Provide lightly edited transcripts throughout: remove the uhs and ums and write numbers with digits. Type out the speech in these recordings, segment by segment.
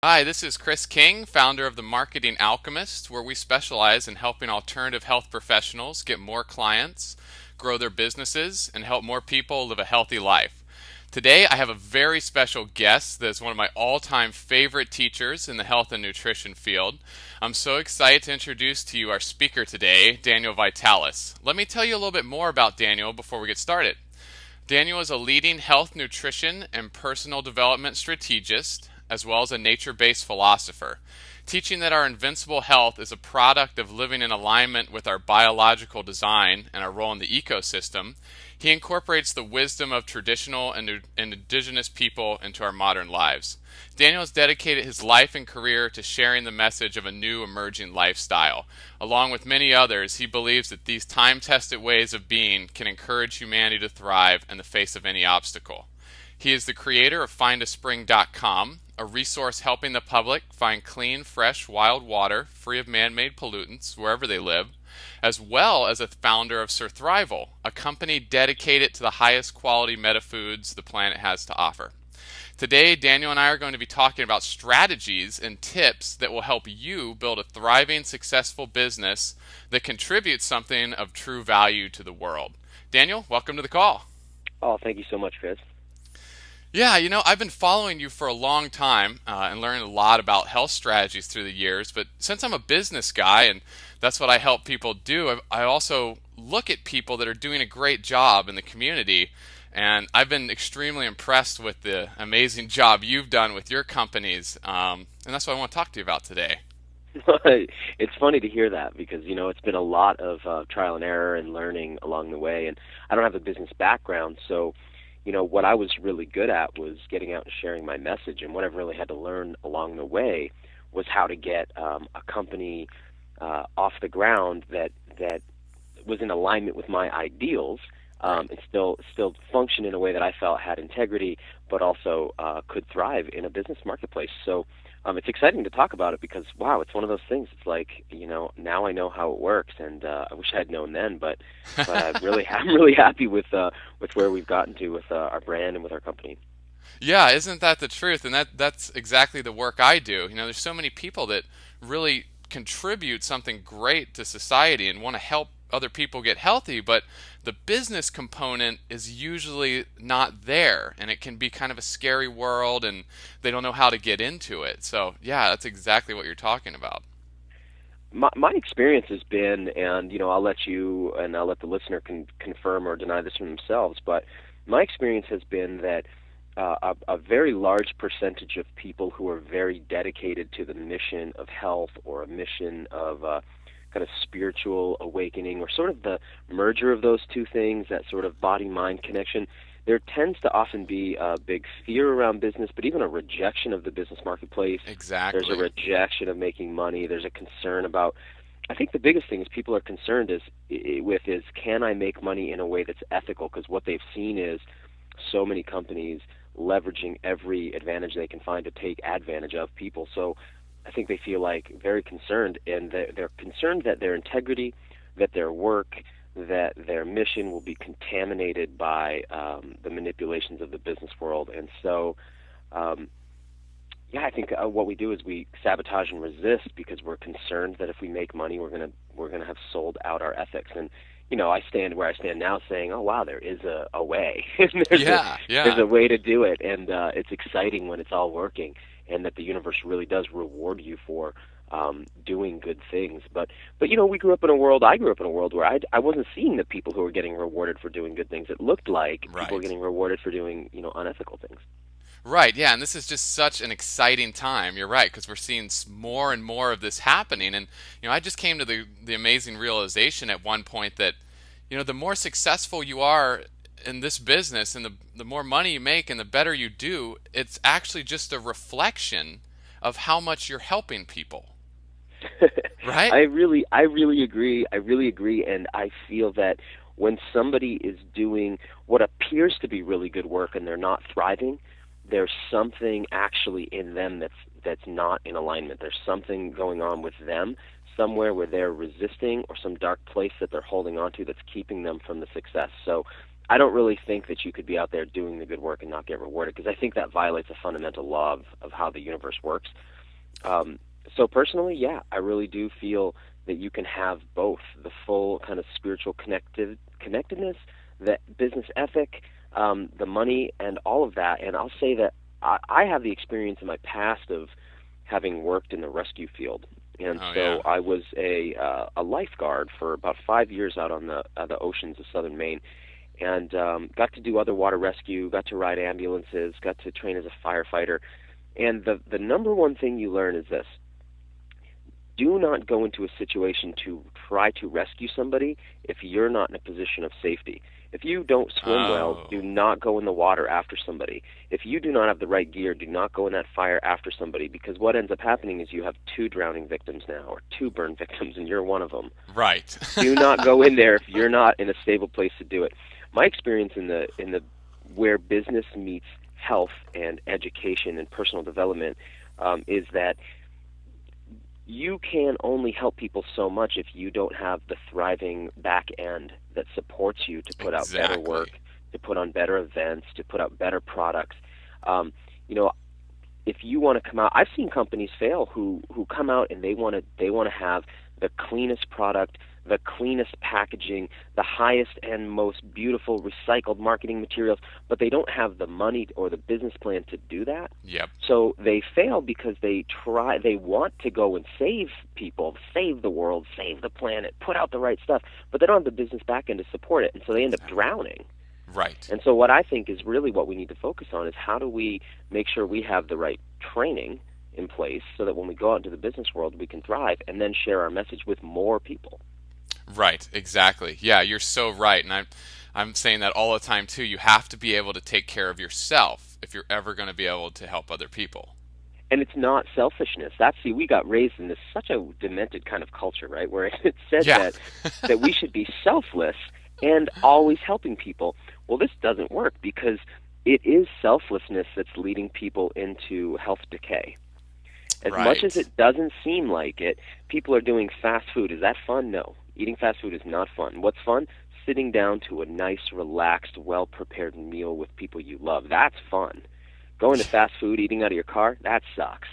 Hi, this is Chris King, founder of The Marketing Alchemist, where we specialize in helping alternative health professionals get more clients, grow their businesses, and help more people live a healthy life. Today, I have a very special guest that is one of my all-time favorite teachers in the health and nutrition field. I'm so excited to introduce to you our speaker today, Daniel Vitalis. Let me tell you a little bit more about Daniel before we get started. Daniel is a leading health, nutrition, and personal development strategist, as well as a nature-based philosopher, teaching that our invincible health is a product of living in alignment with our biological design and our role in the ecosystem. He incorporates the wisdom of traditional and indigenous people into our modern lives. Daniel has dedicated his life and career to sharing the message of a new emerging lifestyle. Along with many others, he believes that these time-tested ways of being can encourage humanity to thrive in the face of any obstacle. He is the creator of findaspring.com, a resource helping the public find clean, fresh, wild water free of man-made pollutants wherever they live, as well as a founder of Surthrival, a company dedicated to the highest quality metafoods the planet has to offer. Today, Daniel and I are going to be talking about strategies and tips that will help you build a thriving, successful business that contributes something of true value to the world. Daniel, welcome to the call. Oh, thank you so much, Chris. Yeah, I've been following you for a long time and learning a lot about health strategies through the years. But since I'm a business guy and that's what I help people do, I also look at people that are doing a great job in the community. And I've been extremely impressed with the amazing job you've done with your companies. And that's what I want to talk to you about today. It's funny to hear that because, it's been a lot of trial and error and learning along the way. And I don't have a business background, so what I was really good at was getting out and sharing my message. And what I've really had to learn along the way was how to get a company off the ground that was in alignment with my ideals, and still function in a way that I felt had integrity, but also could thrive in a business marketplace. So it's exciting to talk about it because, wow, it's one of those things. It's like, now I know how it works, and I wish I had known then. But I'm really happy with where we've gotten to with our brand and with our company. Yeah, isn't that the truth? And that's exactly the work I do. There's so many people that really contribute something great to society and want to help other people get healthy, but the business component is usually not there, and it can be kind of a scary world, and they don't know how to get into it. So, yeah, that's exactly what you're talking about. My experience has been, and I'll let you and I'll let the listener confirm or deny this from themselves, but my experience has been that a very large percentage of people who are very dedicated to the mission of health or a mission of kind of spiritual awakening, or sort of the merger of those two things, that sort of body-mind connection, there tends to often be a big fear around business, but even a rejection of the business marketplace. There's a Exactly. rejection of making money. There's a concern about, I think the biggest thing is people are concerned is can I make money in a way that's ethical? Because what they've seen is so many companies leveraging every advantage they can find to take advantage of people. So I think they feel like very concerned, and they're concerned that their integrity, that their work, that their mission will be contaminated by the manipulations of the business world. And so, I think what we do is we sabotage and resist because we're concerned that if we make money, we're gonna have sold out our ethics. And I stand where I stand now, saying, "Oh wow, there is a way. Yeah, There's yeah. a way to do it," and it's exciting when it's all working, and that the universe really does reward you for doing good things. But we grew up in a world. I grew up in a world where I wasn't seeing the people who were getting rewarded for doing good things. It looked like people were Right. getting rewarded for doing unethical things. Right, yeah, and this is just such an exciting time. You're right, because we're seeing more and more of this happening. And I just came to the amazing realization at one point that the more successful you are in this business, and the more money you make and the better you do, it's actually just a reflection of how much you're helping people. Right? I really agree. I really agree, and I feel that when somebody is doing what appears to be really good work and they're not thriving, there's something actually in them that's not in alignment. There's something going on with them somewhere where they're resisting, or some dark place that they're holding on to that's keeping them from the success. So I don't really think that you could be out there doing the good work and not get rewarded, because I think that violates a fundamental law of how the universe works. So personally, yeah, I really do feel that you can have both the full kind of spiritual connectedness, the business ethic, the money, and all of that. And I'll say that I have the experience in my past of having worked in the rescue field. And Oh, so yeah. I was a lifeguard for about 5 years out on the oceans of southern Maine, and got to do other water rescue, got to ride ambulances, got to train as a firefighter. And the number one thing you learn is this: do not go into a situation to try to rescue somebody if you're not in a position of safety. If you don't swim well, Oh, do not go in the water after somebody. If you do not have the right gear, do not go in that fire after somebody, because what ends up happening is you have 2 drowning victims now, or 2 burn victims, and you're one of them. right. Do not go in there if you're not in a stable place to do it. My experience in the where business meets health and education and personal development is that you can only help people so much if you don't have the thriving back end that supports you to put out better Exactly. work, to put on better events, to put out better products. Um, you know, if you want to come out, I've seen companies fail who come out and they want to have the cleanest product, the cleanest packaging, the highest and most beautiful recycled marketing materials, but they don't have the money or the business plan to do that. Yep. So they fail because they want to go and save people, save the world, save the planet, put out the right stuff, but they don't have the business back end to support it, and so they end up drowning. Right. And so what I think is really what we need to focus on is how do we make sure we have the right training in place so that when we go out into the business world we can thrive and then share our message with more people. Right, exactly. Yeah, you're so right. And I'm saying that all the time too. You have to be able to take care of yourself if you're ever going to be able to help other people. And it's not selfishness. We got raised in this such a demented kind of culture, right, where it said Yeah. that we should be selfless and always helping people. Well, this doesn't work because it is selflessness that's leading people into health decay. As much as Right. it doesn't seem like it, people are doing fast food. Is that fun? No. Eating fast food is not fun. What's fun? Sitting down to a nice, relaxed, well-prepared meal with people you love. That's fun. Going to fast food, eating out of your car, that sucks.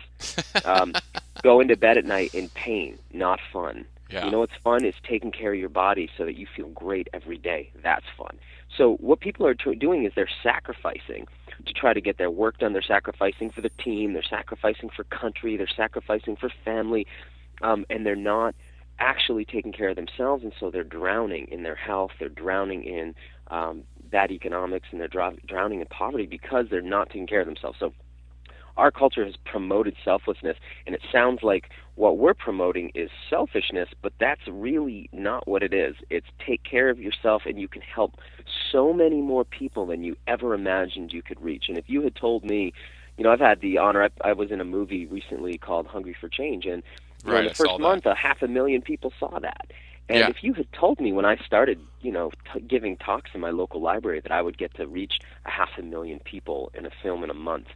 Um, Going to bed at night in pain, not fun. You Yeah. know what's fun is taking care of your body so that you feel great every day. That's fun. So what people are doing is they're sacrificing to try to get their work done. They're sacrificing for the team. They're sacrificing for country. They're sacrificing for family. And they're not actually taking care of themselves, and so they're drowning in their health. They're drowning in bad economics, and they're drowning in poverty because they're not taking care of themselves. So our culture has promoted selflessness, and it sounds like what we're promoting is selfishness, but that's really not what it is. It's take care of yourself, and you can help so many more people than you ever imagined you could reach. And if you had told me, I've had the honor, I was in a movie recently called Hungry for Change, and Right. in the I saw first that. month, 500,000 people saw that. And Yeah. if you had told me when I started, giving talks in my local library that I would get to reach 500,000 people in a film in a month,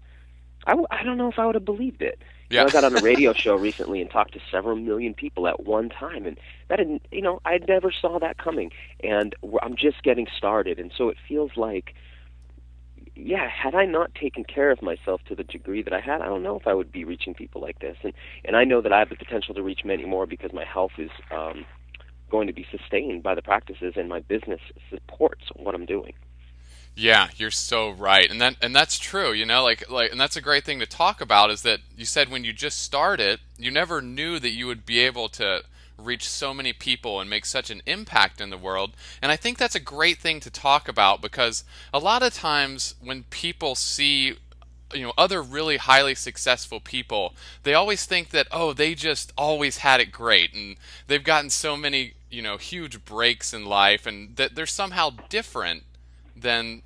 I don't know if I would have believed it. Yeah. I got on a radio show recently and talked to several million people at one time, and that didn't, I never saw that coming. And I'm just getting started, and so it feels like, yeah, had I not taken care of myself to the degree that I had, I don't know if I would be reaching people like this. And I know that I have the potential to reach many more because my health is going to be sustained by the practices, and my business supports what I'm doing. Yeah, you're so right. And that's true, and that's a great thing to talk about is that you said when you just started, you never knew that you would be able to reach so many people and make such an impact in the world. And I think that's a great thing to talk about because a lot of times when people see other really highly successful people, they always think that, oh, they just always had it great and they've gotten so many huge breaks in life and that they're somehow different than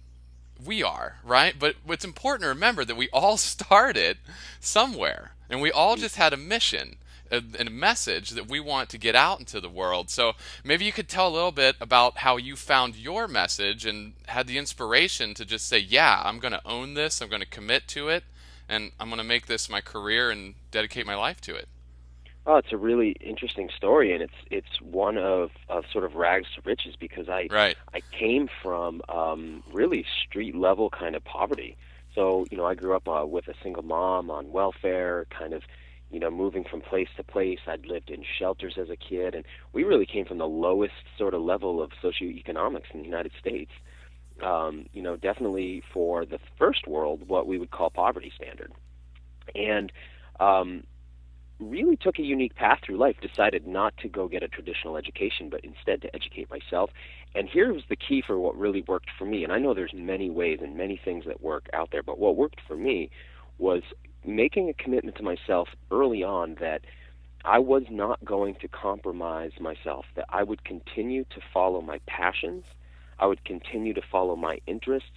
we are, right? But what's important to remember that we all started somewhere and we all just had a mission and a message that we want to get out into the world. So maybe you could tell a little bit about how you found your message and had the inspiration to just say, yeah, I'm going to own this, I'm going to commit to it, and I'm going to make this my career and dedicate my life to it. Oh, it's a really interesting story, and it's one of sort of rags to riches because Right. I came from really street level kind of poverty. So I grew up with a single mom on welfare, kind of moving from place to place. I'd lived in shelters as a kid, and we really came from the lowest sort of level of socioeconomics in the United States. Definitely for the first world, what we would call poverty standard, and um, really took a unique path through life, decided not to go get a traditional education, but instead to educate myself. And here was the key for what really worked for me. And I know there's many ways and many things that work out there, but what worked for me was making a commitment to myself early on that I was not going to compromise myself, that I would continue to follow my passions, I would continue to follow my interests,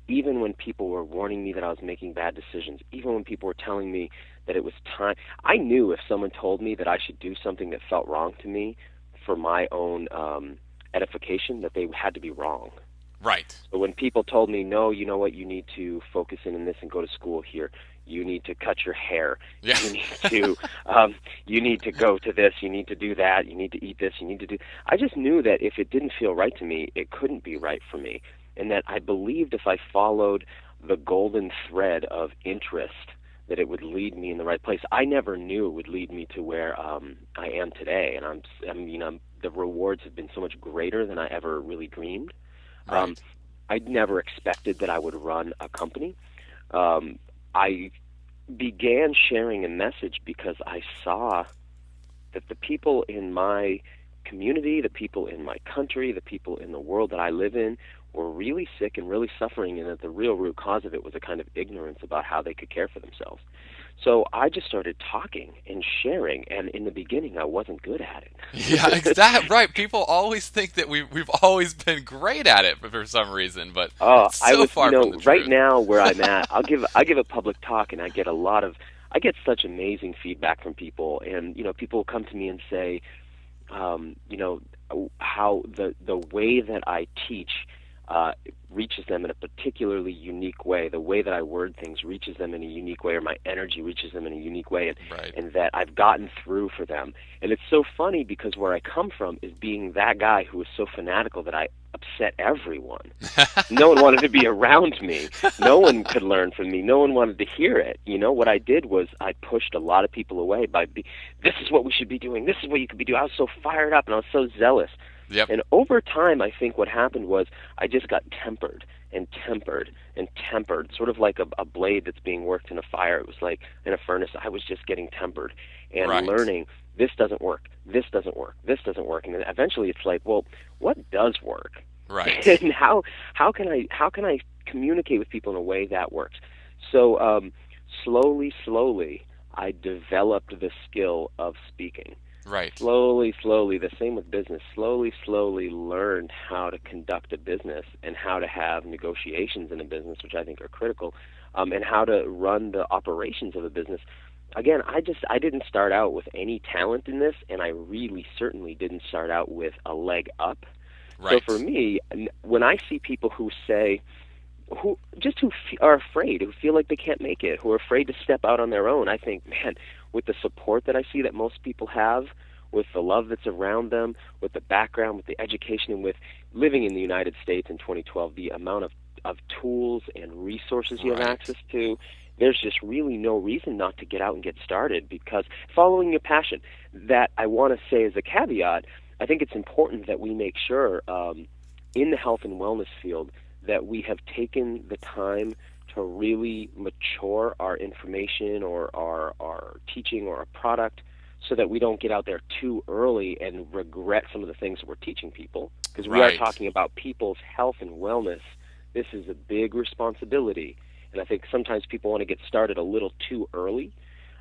even when people were warning me that I was making bad decisions, even when people were telling me that it was time. I knew if someone told me that I should do something that felt wrong to me for my own edification, that they had to be wrong. Right. But when people told me, no, you know what, you need to focus in this and go to school here. You need to cut your hair. Yeah. You need to go to this. You need to do that. You need to eat this. You need to do. I just knew that if it didn't feel right to me, it couldn't be right for me, and that I believed if I followed the golden thread of interest, that it would lead me in the right place. I never knew it would lead me to where I am today, and the rewards have been so much greater than I ever really dreamed. Right. I'd never expected that I would run a company. I began sharing a message because I saw that the people in my community, the people in my country, the people in the world that I live in were really sick and really suffering, and that the real root cause of it was a kind of ignorance about how they could care for themselves. So I just started talking and sharing, and in the beginning I wasn't good at it. Yeah, exactly. Right. People always think that we've always been great at it for some reason, but it's so far from the truth. Right now where I'm at, I give a public talk, and I get such amazing feedback from people, and people will come to me and say, how the way that I teach reaches them in a particularly unique way. The way that I word things reaches them in a unique way, or my energy reaches them in a unique way, and that I've gotten through for them. And it's so funny because where I come from is being that guy who was so fanatical that I upset everyone. No one wanted to be around me. No one could learn from me. No one wanted to hear it. What I did was I pushed a lot of people away this is what we should be doing. This is what you could be doing. I was so fired up and I was so zealous. Yep. And over time, I think what happened was I just got tempered and tempered and tempered, sort of like a blade that's being worked in a fire. It was like in a furnace. I was just getting tempered and learning, this doesn't work, this doesn't work, this doesn't work. And then eventually it's like, well, what does work? Right. And how can I communicate with people in a way that works? So slowly, I developed the skill of speaking. Right. Slowly, the same with business. Slowly learned how to conduct a business and how to have negotiations in a business, which I think are critical, and how to run the operations of a business. Again, I didn't start out with any talent in this, and I really certainly didn't start out with a leg up. Right. So for me, when I see people who are afraid, who feel like they can't make it, who are afraid to step out on their own, I think, man, with the support that I see that most people have, with the love that's around them, with the background, with the education, and with living in the United States in 2012, the amount of tools and resources you have access to, there's just really no reason not to get out and get started, because following your passion, that I want to say as a caveat, I think it's important that we make sure in the health and wellness field that we have taken the time to really mature our information or our teaching or our product, so that we don't get out there too early and regret some of the things that we're teaching people. Because we are talking about people's health and wellness. This is a big responsibility. And I think sometimes people want to get started a little too early.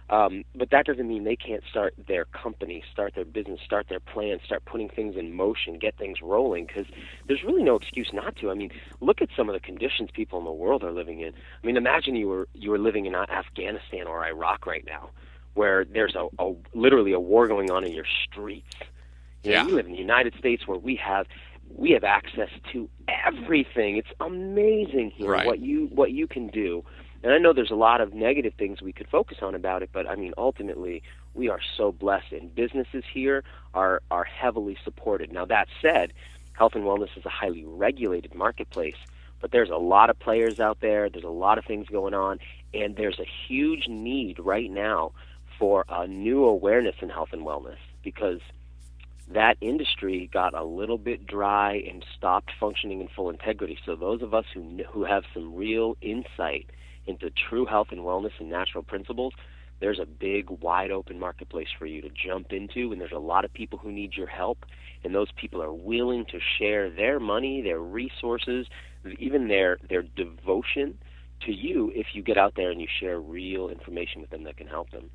But that doesn't mean they can't start their company, start their business, start their plan, start putting things in motion, get things rolling, because there's really no excuse not to. I mean, look at some of the conditions people in the world are living in. I mean, imagine you were living in Afghanistan or Iraq right now, where there's literally a war going on in your streets. You know, we live in the United States, where we have access to everything. It's amazing here what you can do. And I know there's a lot of negative things we could focus on about it, but I mean, ultimately, we are so blessed, and businesses here are heavily supported. Now, that said, health and wellness is a highly regulated marketplace, but there's a lot of players out there, there's a lot of things going on, and there's a huge need right now for a new awareness in health and wellness, because that industry got a little bit dry and stopped functioning in full integrity. So those of us who have some real insight into true health and wellness and natural principles, there's a big, wide open marketplace for you to jump into, and there's a lot of people who need your help, and those people are willing to share their money, their resources, even their devotion to you if you get out there and you share real information with them that can help them.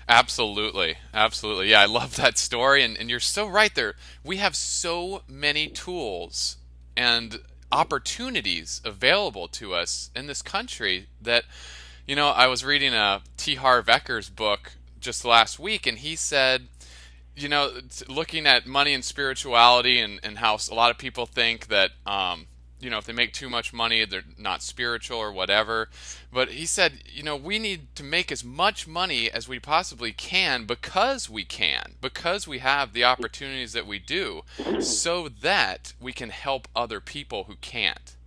Absolutely. Absolutely. Yeah, I love that story. And you're so right there. We have so many tools and opportunities available to us in this country that, I was reading T. Harv Ecker's book just last week, and he said, looking at money and spirituality and how a lot of people think that, if they make too much money, they're not spiritual or whatever. But he said, we need to make as much money as we possibly can because we have the opportunities that we do, so that we can help other people who can't.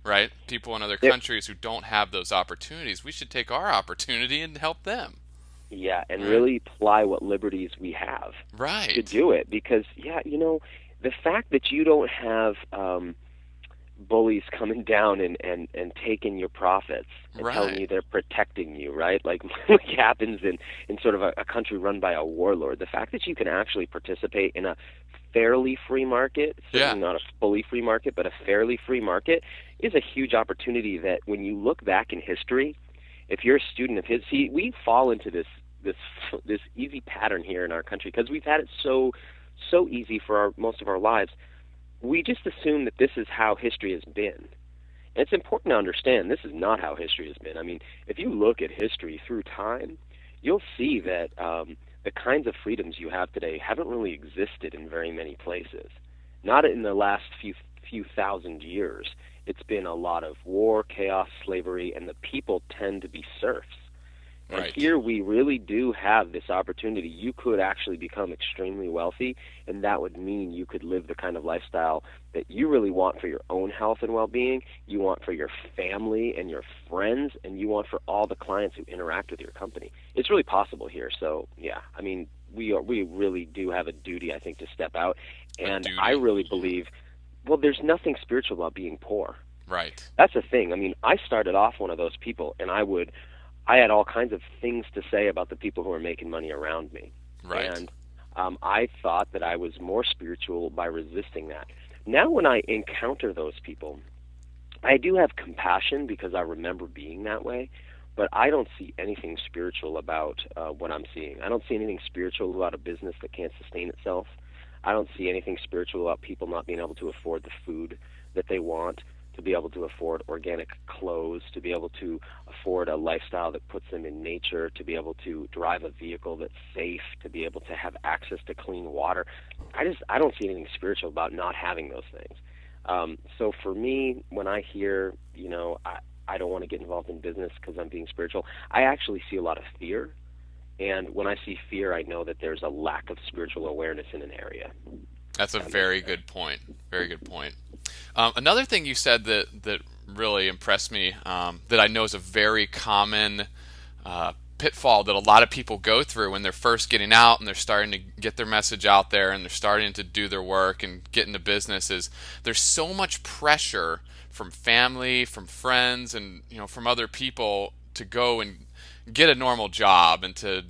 Right? People in other countries who don't have those opportunities. We should take our opportunity and help them. Yeah, and really apply what liberties we have to do it. Because, the fact that you don't have bullies coming down and taking your profits and telling you they're protecting you, right? Like happens in sort of a country run by a warlord. The fact that you can actually participate in a fairly free market, certainly not a fully free market, but a fairly free market, is a huge opportunity that when you look back in history, if you're a student of history, we fall into this easy pattern here in our country because we've had it so easy for most of our lives. We just assume that this is how history has been. And it's important to understand this is not how history has been. I mean, if you look at history through time, you'll see that the kinds of freedoms you have today haven't really existed in very many places. Not in the last few thousand years. It's been a lot of war, chaos, slavery, and the people tend to be serfs. And here we really do have this opportunity. You could actually become extremely wealthy, and that would mean you could live the kind of lifestyle that you really want for your own health and well-being, you want for your family and your friends, and you want for all the clients who interact with your company. It's really possible here. So, yeah, I mean, we really do have a duty, I think, to step out. And I really believe, well, there's nothing spiritual about being poor. Right. That's the thing. I mean, I started off one of those people, and I had all kinds of things to say about the people who were making money around me. Right. And I thought that I was more spiritual by resisting that. Now when I encounter those people, I do have compassion because I remember being that way, but I don't see anything spiritual about what I'm seeing. I don't see anything spiritual about a business that can't sustain itself. I don't see anything spiritual about people not being able to afford the food that they want, to be able to afford organic clothes, to be able to afford a lifestyle that puts them in nature, to be able to drive a vehicle that's safe, to be able to have access to clean water. I don't see anything spiritual about not having those things. So for me, when I hear, I don't want to get involved in business because I'm being spiritual, I actually see a lot of fear. And when I see fear, I know that there's a lack of spiritual awareness in an area. That's a very good point. Very good point. Another thing you said that really impressed me, that I know is a very common pitfall that a lot of people go through when they're first getting out and they're starting to get their message out there and they're starting to do their work and get into business, is there's so much pressure from family, from friends, and from other people to go and get a normal job and to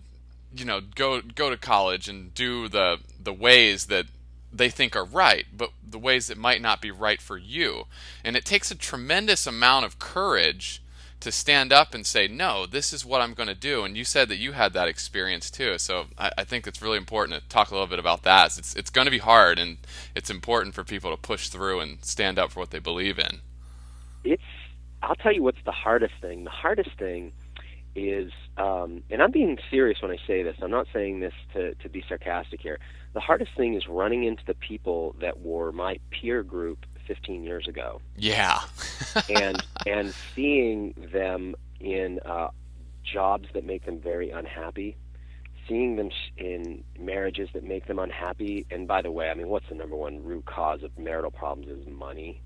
go to college and do the ways that they think are right, but the ways that might not be right for you. And it takes a tremendous amount of courage to stand up and say, no, this is what I'm going to do. And you said that you had that experience too. So I think it's really important to talk a little bit about that. It's going to be hard, and it's important for people to push through and stand up for what they believe in. I'll tell you what's the hardest thing. The hardest thing is, and I'm being serious when I say this, I'm not saying this to be sarcastic here. The hardest thing is running into the people that were my peer group 15 years ago, Yeah. and seeing them in jobs that make them very unhappy, seeing them in marriages that make them unhappy. And by the way, I mean, what's the number one root cause of marital problems is money.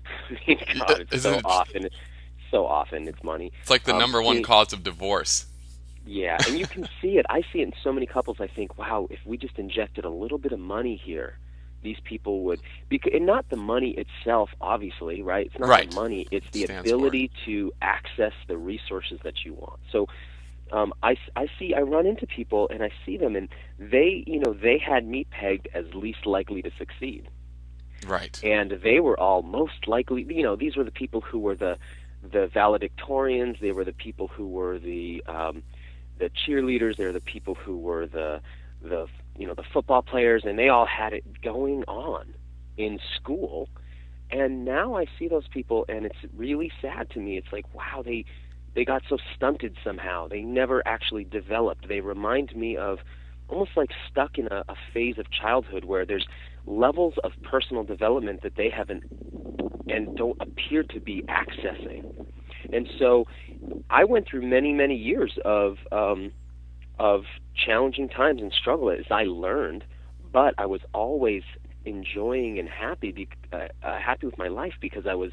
I mean, God, it's Isn't it? so often it's money. It's like the number one cause of divorce. Yeah, and you can see it. I see it in so many couples. I think, wow, if we just injected a little bit of money here, these people would, and not the money itself, obviously, right? It's not Right. the money, it's the Stands for it. ability to access the resources that you want. So I run into people and I see them, and they had me pegged as least likely to succeed. Right. And they were all most likely, these were the people who were the valedictorians, they were the people who were the cheerleaders, they were the people who were the football players, and they all had it going on in school. And now I see those people, and it's really sad to me. It's like, wow, they got so stunted somehow. They never actually developed. They remind me of almost like stuck in a phase of childhood where there's levels of personal development that they haven't and don't appear to be accessing. And so I went through many, many years of challenging times and struggle as I learned, but I was always enjoying and happy with my life because I was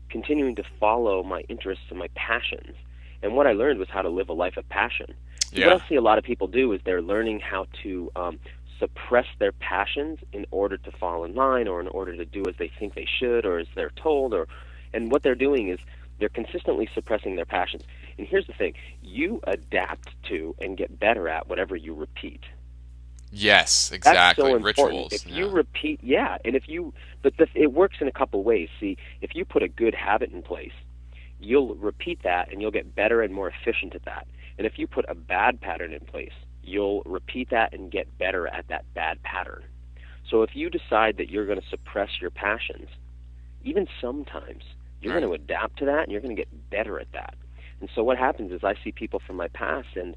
continuing to follow my interests and my passions. And what I learned was how to live a life of passion. Yeah. What I see a lot of people do is they're learning how to suppress their passions in order to fall in line, or in order to do as they think they should, or as they're told, and what they're doing is they're consistently suppressing their passions. And here's the thing: you adapt to and get better at whatever you repeat. Yes, exactly. That's so important. Rituals. If you repeat, it works in a couple ways. See, if you put a good habit in place, you'll repeat that and you'll get better and more efficient at that. And if you put a bad pattern in place, you'll repeat that and get better at that bad pattern. So if you decide that you're going to suppress your passions, even sometimes, you're going to adapt to that and you're going to get better at that. And so what happens is I see people from my past, and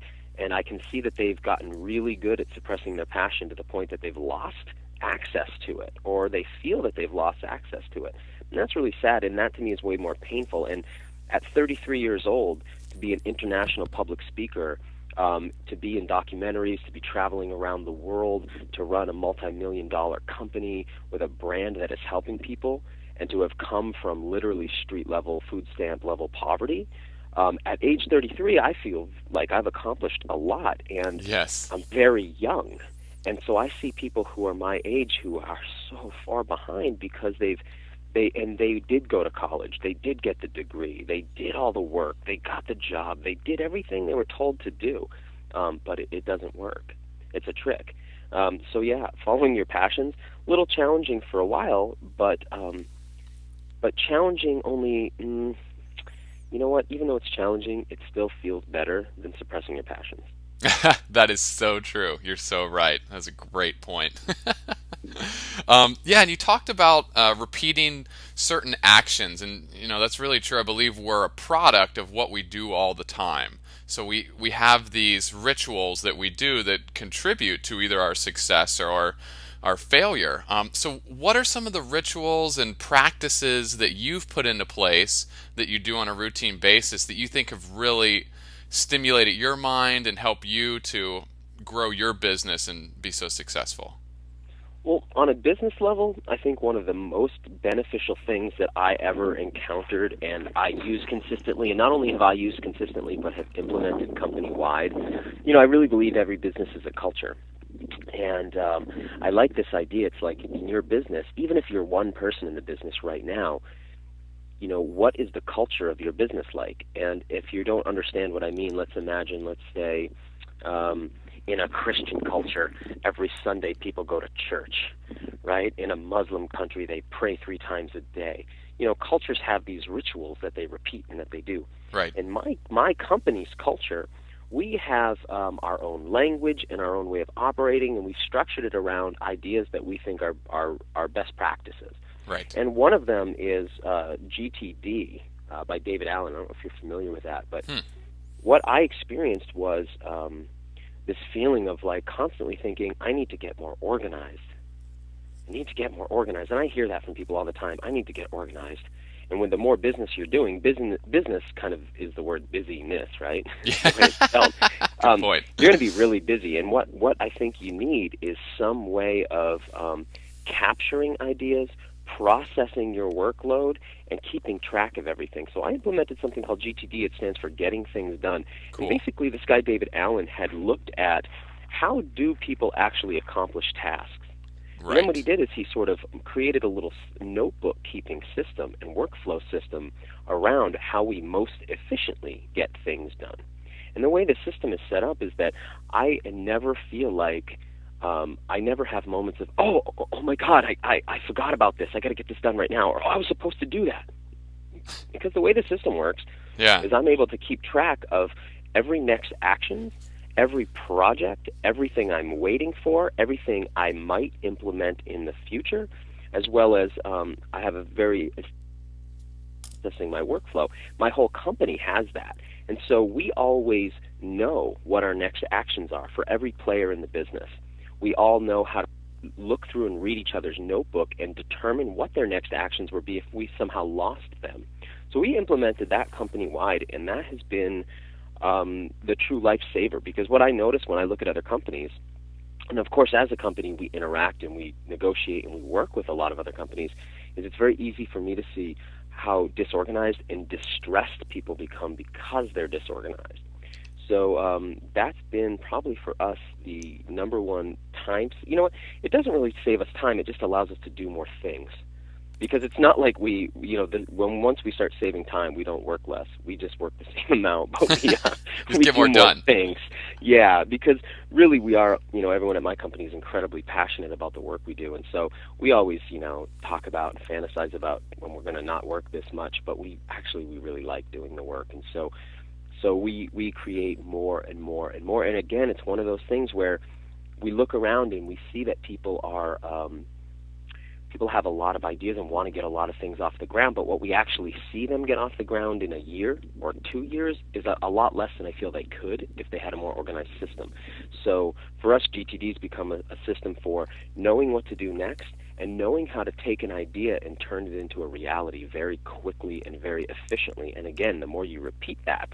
I can see that they've gotten really good at suppressing their passion to the point that they've lost access to it, or they feel that they've lost access to it. And that's really sad, and that to me is way more painful. And at 33 years old, to be an international public speaker, to be in documentaries, to be traveling around the world, to run a multi-million-dollar company with a brand that is helping people, and to have come from literally street-level, food stamp-level poverty, at age 33, I feel like I've accomplished a lot, and Yes. I'm very young. And so I see people who are my age who are so far behind because they did go to college, they did get the degree, they did all the work, they got the job, they did everything they were told to do, but it doesn't work. It's a trick. So yeah, following your passions, a little challenging for a while, but challenging only. You know what? Even though it's challenging, it still feels better than suppressing your passions. That is so true. You're so right. That's a great point. Yeah, and you talked about repeating certain actions, and that's really true. I believe we're a product of what we do all the time. So we have these rituals that we do that contribute to either our success or our failure. So what are some of the rituals and practices that you've put into place that you do on a routine basis that you think have really stimulated your mind and help you to grow your business and be so successful? Well, on a business level, I think one of the most beneficial things that I ever encountered and I use consistently, and not only have I used consistently, but have implemented company-wide, I really believe every business is a culture. And I like this idea. It's like in your business, even if you're one person in the business right now, what is the culture of your business like? And if you don't understand what I mean, let's say, in a Christian culture, every Sunday people go to church, right? In a Muslim country, they pray 3 times a day. Cultures have these rituals that they repeat and that they do. Right. And my company's culture, we have our own language and our own way of operating, and we've structured it around ideas that we think are best practices. Right. And one of them is GTD by David Allen. I don't know if you're familiar with that, but what I experienced was this feeling of like constantly thinking, I need to get more organized. I need to get more organized. And I hear that from people all the time. I need to get organized. And when the more business you're doing, business kind of is the word busyness, right? Yeah. The way it's spelled. Good point. You're going to be really busy. And what I think you need is some way of capturing ideas, processing your workload, and keeping track of everything. So I implemented something called GTD. It stands for Getting Things Done. Cool. And basically, this guy, David Allen, had looked at how do people actually accomplish tasks. Right. And then what he did is he sort of created a little notebook keeping system and workflow system around how we most efficiently get things done. And the way the system is set up is that I never feel like I never have moments of, oh my God, I forgot about this. I got to get this done right now. Or, oh, I was supposed to do that. Because the way the system works is I'm able to keep track of every next action, every project, everything I'm waiting for, everything I might implement in the future, as well as I have a very assessing my workflow. My whole company has that. And so we always know what our next actions are for every player in the business. We all know how to look through and read each other's notebook and determine what their next actions would be if we somehow lost them. So we implemented that company-wide, and that has been the true lifesaver, because what I notice when I look at other companies, and of course as a company we interact and we negotiate and we work with a lot of other companies, is it's very easy for me to see how disorganized and distressed people become because they're disorganized. So that's been probably for us the number one time. You know what? It doesn't really save us time. It just allows us to do more things. Because it's not like once we start saving time, we don't work less. We just work the same amount, but we get more done. Things. Yeah, because really we are, everyone at my company is incredibly passionate about the work we do. And so we always, talk about and fantasize about when we're going to not work this much, but we really like doing the work. And so we create more and more and more. And again, it's one of those things where we look around and we see that people have a lot of ideas and want to get a lot of things off the ground, but what we actually see them get off the ground in a year or 2 years is a lot less than I feel they could if they had a more organized system. So for us, GTD's become a system for knowing what to do next and knowing how to take an idea and turn it into a reality very quickly and very efficiently. And again, the more you repeat that,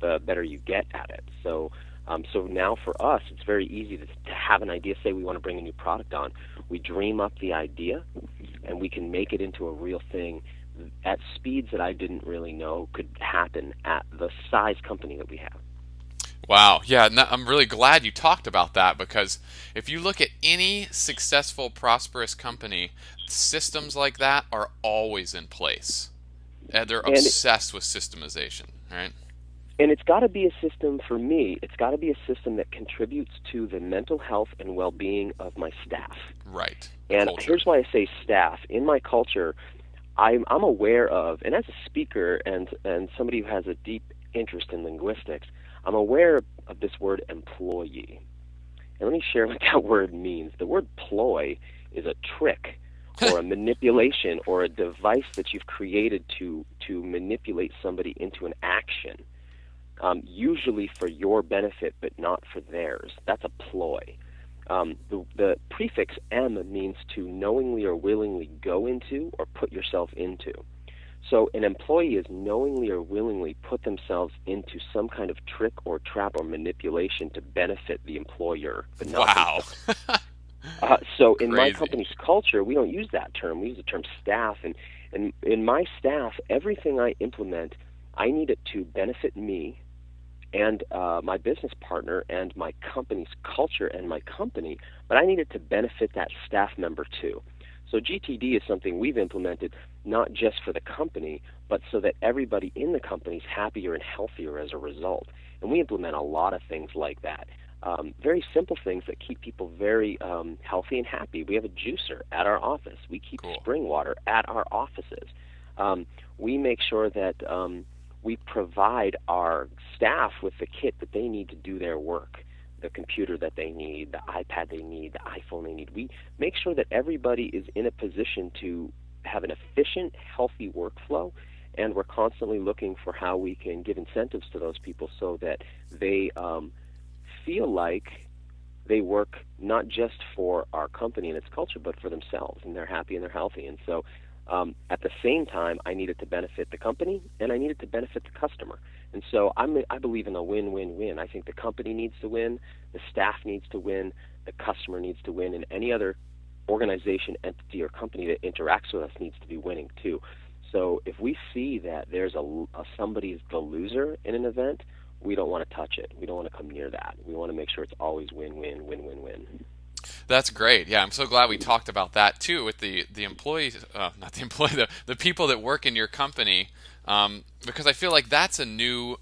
the better you get at it. So now for us, it's very easy to have an idea. Say we want to bring a new product on. We dream up the idea, and we can make it into a real thing at speeds that I didn't really know could happen at the size company that we have. Wow. Yeah, I'm really glad you talked about that, because if you look at any successful, prosperous company, systems like that are always in place. They're obsessed with systemization, right? And it's got to be a system, for me, it's got to be a system that contributes to the mental health and well-being of my staff. Right. And culture. Here's why I say staff. In my culture, I'm aware of, and as a speaker and somebody who has a deep interest in linguistics, I'm aware of this word employee. And let me share what that word means. The word ploy is a trick or a manipulation or a device that you've created to manipulate somebody into an action. Usually for your benefit, but not for theirs. That's a ploy. The prefix M means to knowingly or willingly go into or put yourself into. So an employee is knowingly or willingly put themselves into some kind of trick or trap or manipulation to benefit the employer, but not themselves. So in my company's culture, we don't use that term. We use the term staff. And in my staff, everything I implement, I need it to benefit me and my business partner and my company's culture and my company, but I need it to benefit that staff member too. So GTD is something we've implemented not just for the company, but so that everybody in the company is happier and healthier as a result. And we implement a lot of things like that. Very simple things that keep people very healthy and happy. We have a juicer at our office. We keep spring water at our offices. We make sure that we provide our staff with the kit that they need to do their work, the computer that they need, the iPad they need, the iPhone they need. We make sure that everybody is in a position to have an efficient, healthy workflow, and we're constantly looking for how we can give incentives to those people so that they feel like they work not just for our company and its culture, but for themselves, and they're happy and they're healthy. And so at the same time, I need it to benefit the company, and I need it to benefit the customer. And so I believe in a win-win-win. I think the company needs to win, the staff needs to win, the customer needs to win, and any other organization, entity, or company that interacts with us needs to be winning too. So if we see that there's somebody's the loser in an event, we don't want to touch it. We don't want to come near that. We want to make sure it's always win-win, win-win-win. That's great. Yeah, I'm so glad we talked about that too with the employees, not the employee, the people that work in your company, because I feel like that's a new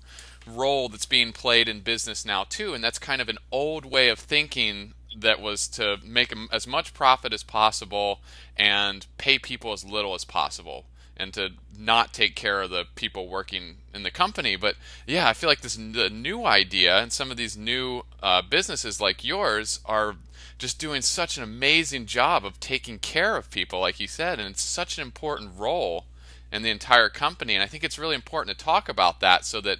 role that's being played in business now too, and that's kind of an old way of thinking that was to make as much profit as possible and pay people as little as possible, and to not take care of the people working in the company. But yeah, I feel like the new idea, and some of these new businesses like yours are just doing such an amazing job of taking care of people, like you said, and it's such an important role in the entire company. And I think it's really important to talk about that so that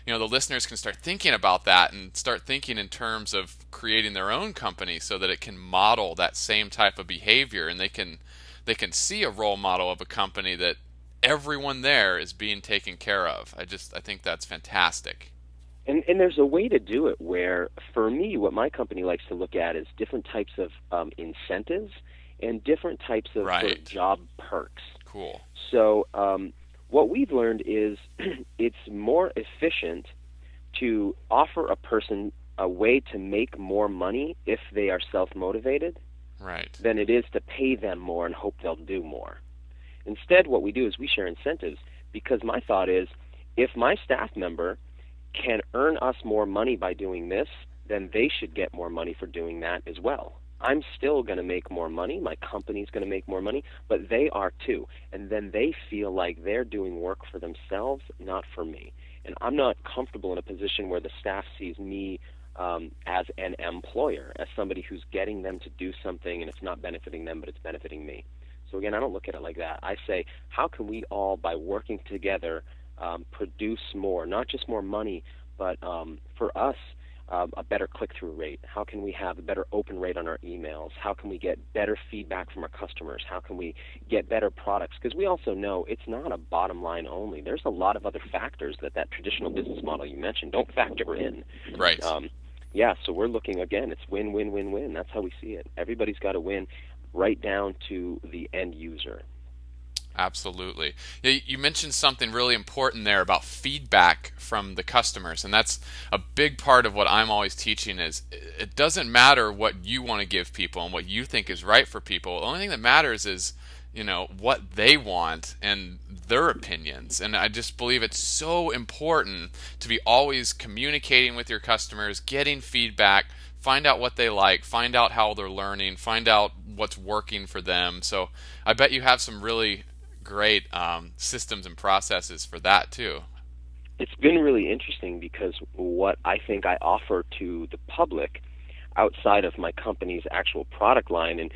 the listeners can start thinking about that and start thinking in terms of creating their own company so that it can model that same type of behavior, and they can see a role model of a company that everyone there is being taken care of. I think that's fantastic. And there's a way to do it where, for me, what my company likes to look at is different types of incentives and different types of, right, sort of job perks. Cool. So what we've learned is it's more efficient to offer a person a way to make more money if they are self-motivated, right, than it is to pay them more and hope they'll do more. Instead, what we do is we share incentives, because my thought is, if my staff member can earn us more money by doing this, then they should get more money for doing that as well. I'm still going to make more money, my company's going to make more money, but they are too. And then they feel like they're doing work for themselves, not for me. And I'm not comfortable in a position where the staff sees me as an employer, as somebody who's getting them to do something and it's not benefiting them, but it's benefiting me. So again, I don't look at it like that. I say, how can we all, by working together, produce more, not just more money, but for us, a better click-through rate? How can we have a better open rate on our emails? How can we get better feedback from our customers? How can we get better products? Because we also know it's not a bottom line only. There's a lot of other factors that traditional business model you mentioned don't factor in. Right. Yeah, so we're looking, again, it's win, win, win, win. That's how we see it. Everybody's got to win, right down to the end user. Absolutely. You mentioned something really important there about feedback from the customers, and that's a big part of what I'm always teaching is it doesn't matter what you want to give people and what you think is right for people. The only thing that matters is, what they want and their opinions. And I just believe it's so important to be always communicating with your customers, getting feedback, find out what they like, find out how they're learning, find out what's working for them. So I bet you have some really great systems and processes for that too. It's been really interesting because what I think I offer to the public outside of my company's actual product line, and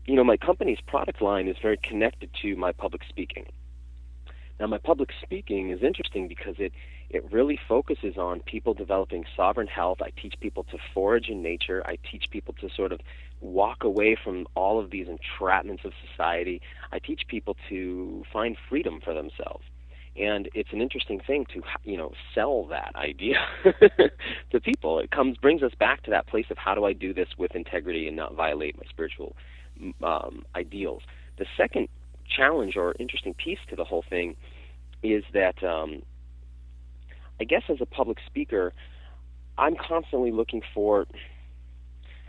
my company's product line is very connected to my public speaking. Now, my public speaking is interesting because it really focuses on people developing sovereign health. I teach people to forage in nature. I teach people to sort of walk away from all of these entrapments of society. I teach people to find freedom for themselves. And it's an interesting thing to, sell that idea to people. It brings us back to that place of how do I do this with integrity and not violate my spiritual ideals. The second challenge or interesting piece to the whole thing is that I guess as a public speaker, I'm constantly looking for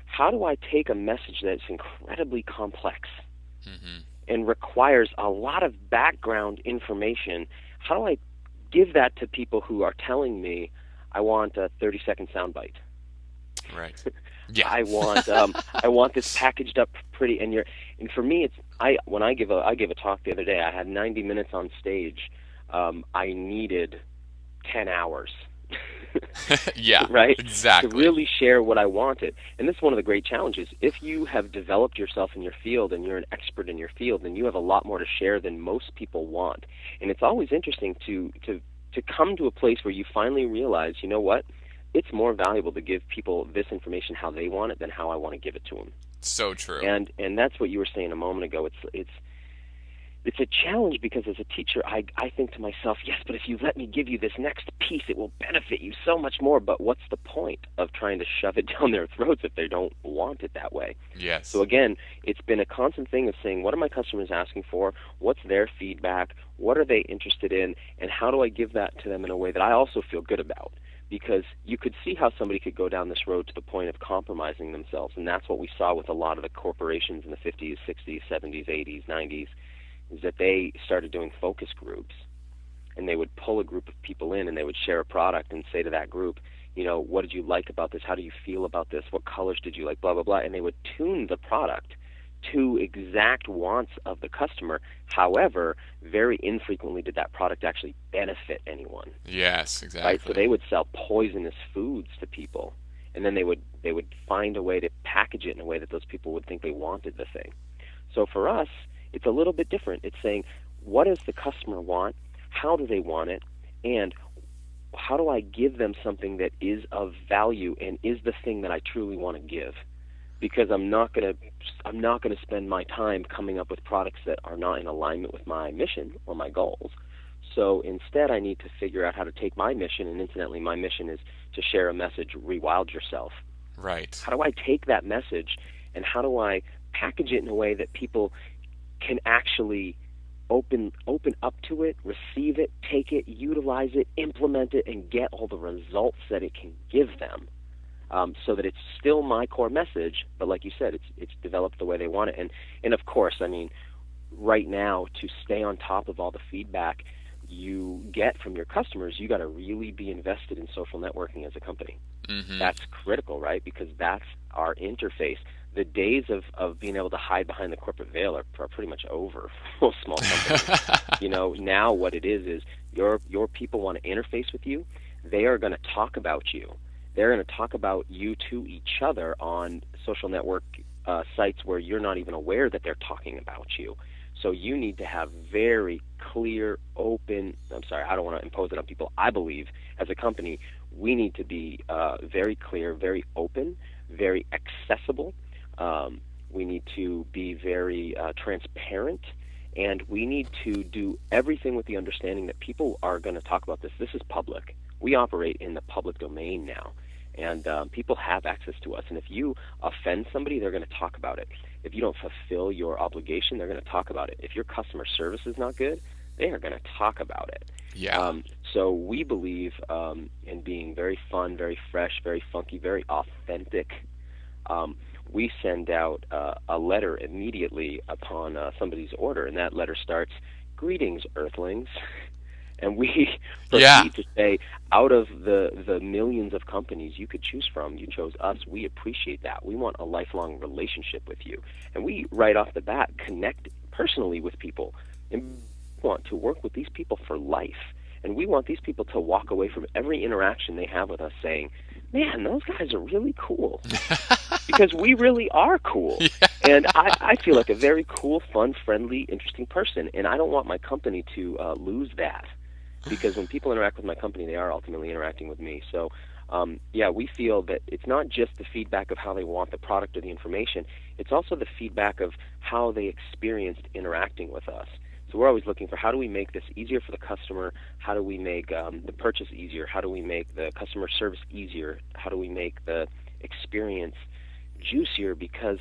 how do I take a message that's incredibly complex and requires a lot of background information. How do I give that to people who are telling me I want a 30-second soundbite? Right. Yeah. I want this packaged up pretty. And for me, when I give a talk the other day, I had 90 minutes on stage. I needed 10 hours. Yeah. Right. Exactly. To really share what I wanted. And this is one of the great challenges. If you have developed yourself in your field and you're an expert in your field, then you have a lot more to share than most people want. And it's always interesting to come to a place where you finally realize, you know what? it's more valuable to give people this information how they want it than how I want to give it to them. So true. And that's what you were saying a moment ago. It's a challenge because as a teacher, I think to myself, yes, but if you let me give you this next piece, it will benefit you so much more. But what's the point of trying to shove it down their throats if they don't want it that way? Yes. So again, it's been a constant thing of saying, what are my customers asking for? What's their feedback? What are they interested in? And how do I give that to them in a way that I also feel good about? Because you could see how somebody could go down this road to the point of compromising themselves. And that's what we saw with a lot of the corporations in the 50s, 60s, 70s, 80s, 90s, is that they started doing focus groups, and they would pull a group of people in and they would share a product and say to that group, you know, what did you like about this? How do you feel about this? What colors did you like? Blah, blah, blah. And they would tune the product to exact wants of the customer. However, very infrequently did that product actually benefit anyone. Yes, exactly. Right? So they would sell poisonous foods to people, and then they would find a way to package it in a way that those people would think they wanted the thing. So for us, it's a little bit different. It's saying, what does the customer want? How do they want it? And how do I give them something that is of value and is the thing that I truly want to give? Because I'm not going to spend my time coming up with products that are not in alignment with my mission or my goals. So instead, I need to figure out how to take my mission, and incidentally, my mission is to share a message, rewild yourself. Right. How do I take that message, and how do I package it in a way that people can actually open up to it, receive it, take it, utilize it, implement it, and get all the results that it can give them, so that it's still my core message, but like you said, it's developed the way they want it. And of course, I mean, right now, to stay on top of all the feedback you get from your customers, you got to really be invested in social networking as a company. Mm-hmm. That's critical, right? Because that's our interface. The days of being able to hide behind the corporate veil are pretty much over for most small companies. You know, now what it is your people want to interface with you. They are going to talk about you. They're going to talk about you to each other on social network sites where you're not even aware that they're talking about you. So you need to have very clear, open, I don't want to impose it on people. I believe as a company, we need to be very clear, very open, very accessible. We need to be very transparent, and we need to do everything with the understanding that people are going to talk about this. This is public. We operate in the public domain now, and people have access to us. And if you offend somebody, they're going to talk about it. If you don't fulfill your obligation, they're going to talk about it. If your customer service is not good, they are going to talk about it. Yeah. So we believe in being very fun, very fresh, very funky, very authentic. We send out a letter immediately upon somebody's order, and that letter starts, "Greetings, Earthlings." And we proceed to say, out of the millions of companies you could choose from, you chose us. We appreciate that. We want a lifelong relationship with you. And we, right off the bat, connect personally with people and want to work with these people for life. And we want these people to walk away from every interaction they have with us saying, man, those guys are really cool. Because we really are cool. Yeah. And I feel like a very cool, fun, friendly, interesting person. And I don't want my company to lose that. Because when people interact with my company, they are ultimately interacting with me. So, we feel that it's not just the feedback of how they want the product or the information. It's also the feedback of how they experienced interacting with us. So we're always looking for, how do we make this easier for the customer? How do we make the purchase easier? How do we make the customer service easier? How do we make the experience juicier? Because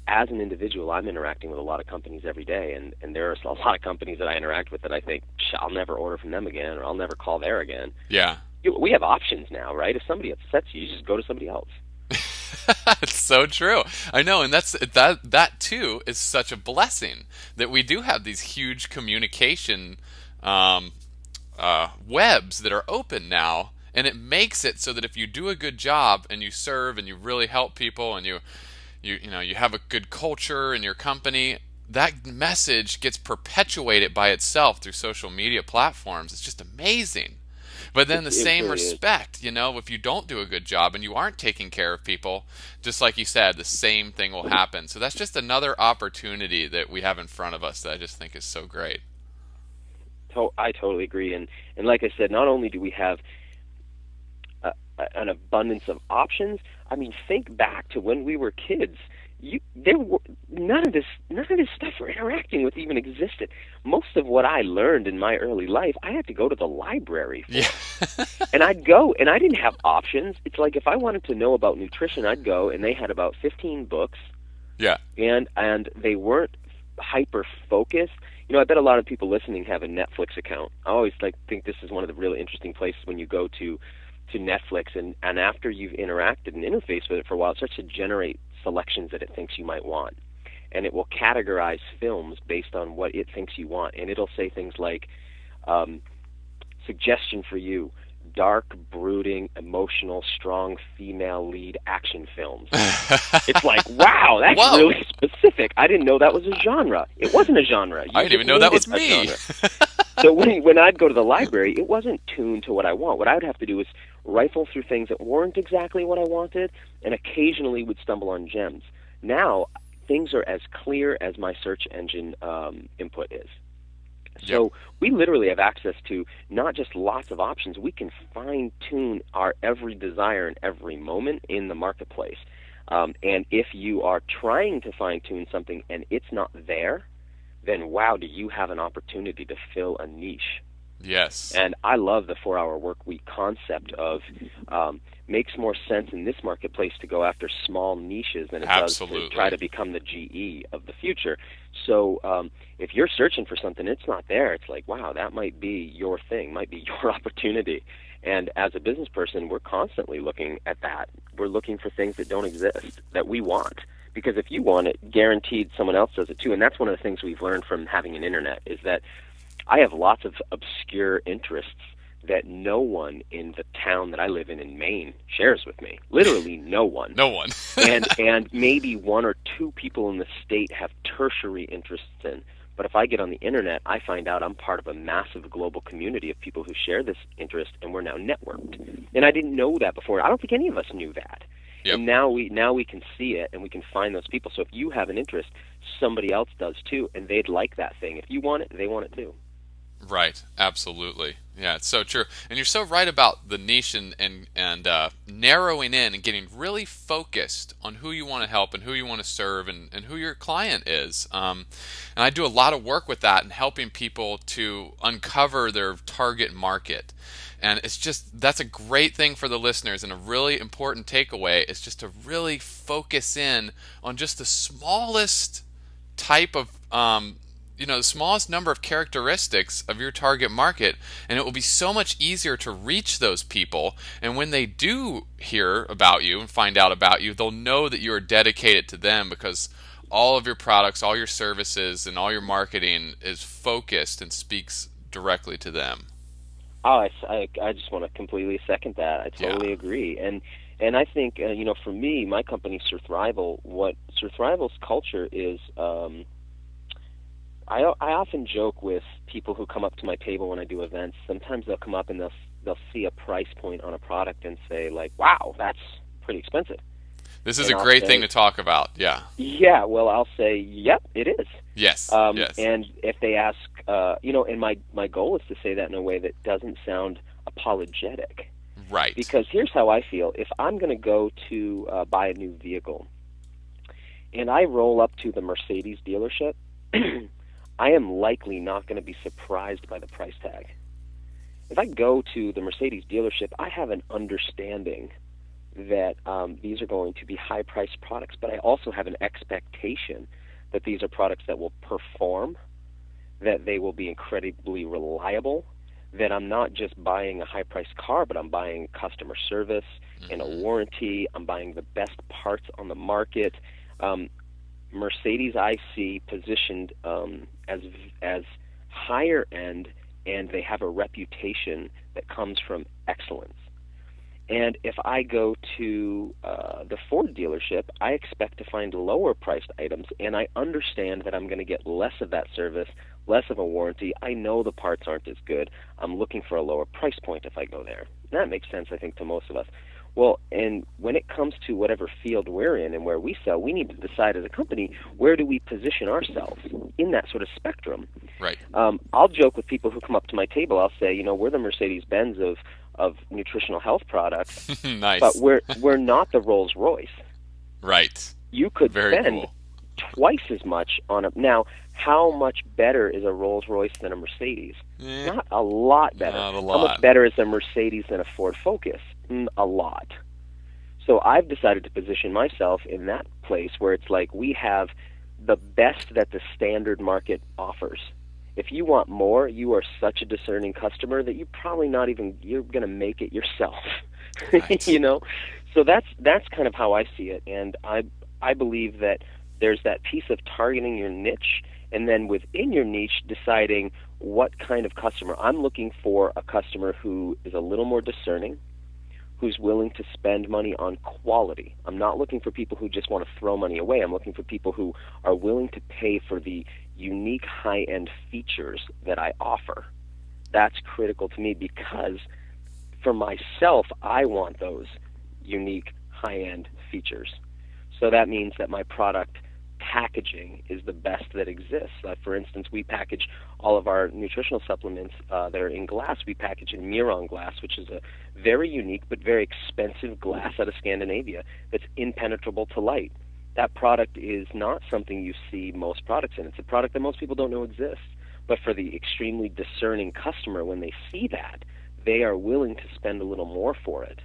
as an individual, I'm interacting with a lot of companies every day, and there are a lot of companies that I interact with that I think, I'll never order from them again, or I'll never call there again. Yeah. We have options now, right? If somebody upsets you, you just go to somebody else. It's so true. I know, and that too is such a blessing that we do have these huge communication webs that are open now, and it makes it so that if you do a good job and you serve and you really help people and you have a good culture in your company, that message gets perpetuated by itself through social media platforms. It's just amazing. But then the same really respect, if you don't do a good job and you aren't taking care of people, just like you said, the same thing will happen. So that's just another opportunity that we have in front of us that I just think is so great. I totally agree. And like I said, not only do we have an abundance of options. I mean, think back to when we were kids. None of this stuff we're interacting with even existed. Most of what I learned in my early life, I had to go to the library for. Yeah. And I'd go, and I didn't have options. It's like if I wanted to know about nutrition, I'd go, and they had about 15 books. Yeah. And they weren't hyper focused. You know, I bet a lot of people listening have a Netflix account. I always think this is one of the really interesting places when you go to Netflix, and after you've interacted and interfaced with it for a while, it starts to generate selections that it thinks you might want. And it will categorize films based on what it thinks you want. And it'll say things like, suggestion for you, dark, brooding, emotional, strong female lead action films. It's like, wow, that's Whoa. really specific. I didn't know that was a genre. It wasn't a genre. I didn't even know that was me. So when I'd go to the library, it wasn't tuned to what I want. What I would have to do is rifle through things that weren't exactly what I wanted, and occasionally would stumble on gems. Now, things are as clear as my search engine input is. So Yep. we literally have access to not just lots of options, we can fine-tune our every desire and every moment in the marketplace. And if you are trying to fine-tune something and it's not there, then wow, do you have an opportunity to fill a niche. Yes. And I love the 4-hour work week concept of makes more sense in this marketplace to go after small niches than it Absolutely. does to try to become the GE of the future. So if you're searching for something, it's not there. It's like, wow, that might be your thing, might be your opportunity. And as a business person, we're constantly looking at that. We're looking for things that don't exist, that we want. Because if you want it, guaranteed someone else does it too. And that's one of the things we've learned from having an internet is that I have lots of obscure interests that no one in the town that I live in Maine shares with me. Literally no one. No one. and maybe one or two people in the state have tertiary interests in. But if I get on the internet, I find out I'm part of a massive global community of people who share this interest, and we're now networked. And I didn't know that before. I don't think any of us knew that. Yep. And now we can see it, and we can find those people. So if you have an interest, somebody else does too, and they'd like that thing. If you want it, they want it too. Right, absolutely. Yeah, it's so true. And you're so right about the niche and narrowing in and getting really focused on who you want to help and who you want to serve and who your client is. And I do a lot of work with that and helping people to uncover their target market. And it's just, that's a great thing for the listeners, and a really important takeaway is just to really focus in on just the smallest type of the smallest number of characteristics of your target market, and it will be so much easier to reach those people. And when they do hear about you and find out about you, they'll know that you are dedicated to them because all of your products, all your services, and all your marketing is focused and speaks directly to them. Oh, I just want to completely second that. I totally agree. And I think, for me, my company, Surthrival, what Surthrival's culture is, I often joke with people who come up to my table when I do events. Sometimes they'll come up and they'll see a price point on a product and say, like, wow, that's pretty expensive. This is a great thing to talk about, yeah. Yeah, well, I'll say, yep, it is. Yes, yes. And if they ask, and my goal is to say that in a way that doesn't sound apologetic. Right. Because here's how I feel. If I'm going to go to buy a new vehicle, and I roll up to the Mercedes dealership, I am likely not going to be surprised by the price tag. If I go to the Mercedes dealership, I have an understanding that these are going to be high-priced products, but I also have an expectation that these are products that will perform, that they will be incredibly reliable, that I'm not just buying a high-priced car, but I'm buying customer service and a warranty. I'm buying the best parts on the market. Mercedes I see positioned as higher end, and they have a reputation that comes from excellence. And if I go to the Ford dealership, I expect to find lower priced items, and I understand that I'm going to get less of that service, less of a warranty. I know the parts aren't as good. I'm looking for a lower price point if I go there. And that makes sense, I think, to most of us. Well, and when it comes to whatever field we're in and where we sell, we need to decide as a company, where do we position ourselves in that sort of spectrum? Right. I'll joke with people who come up to my table. I'll say, we're the Mercedes-Benz of nutritional health products, Nice. but we're not the Rolls Royce. Right. You could Very spend cool. twice as much on a. Now, how much better is a Rolls Royce than a Mercedes? Not a lot better. Not a How lot. much better is a Mercedes than a Ford Focus? A lot. So I've decided to position myself in that place where it's like we have the best that the standard market offers. If you want more, you are such a discerning customer that you're going to make it yourself. Right. So that's kind of how I see it, and I believe that there's that piece of targeting your niche, and then within your niche deciding what kind of customer. I'm looking for a customer who is a little more discerning, who's willing to spend money on quality. I'm not looking for people who just want to throw money away. I'm looking for people who are willing to pay for the unique high-end features that I offer. That's critical to me because for myself, I want those unique high-end features. So that means that my product packaging is the best that exists. For instance, we package all of our nutritional supplements that are in glass. We package in Miron glass, which is a very unique but very expensive glass out of Scandinavia that's impenetrable to light. That product is not something you see most products in. It's a product that most people don't know exists. But for the extremely discerning customer, when they see that, they are willing to spend a little more for it.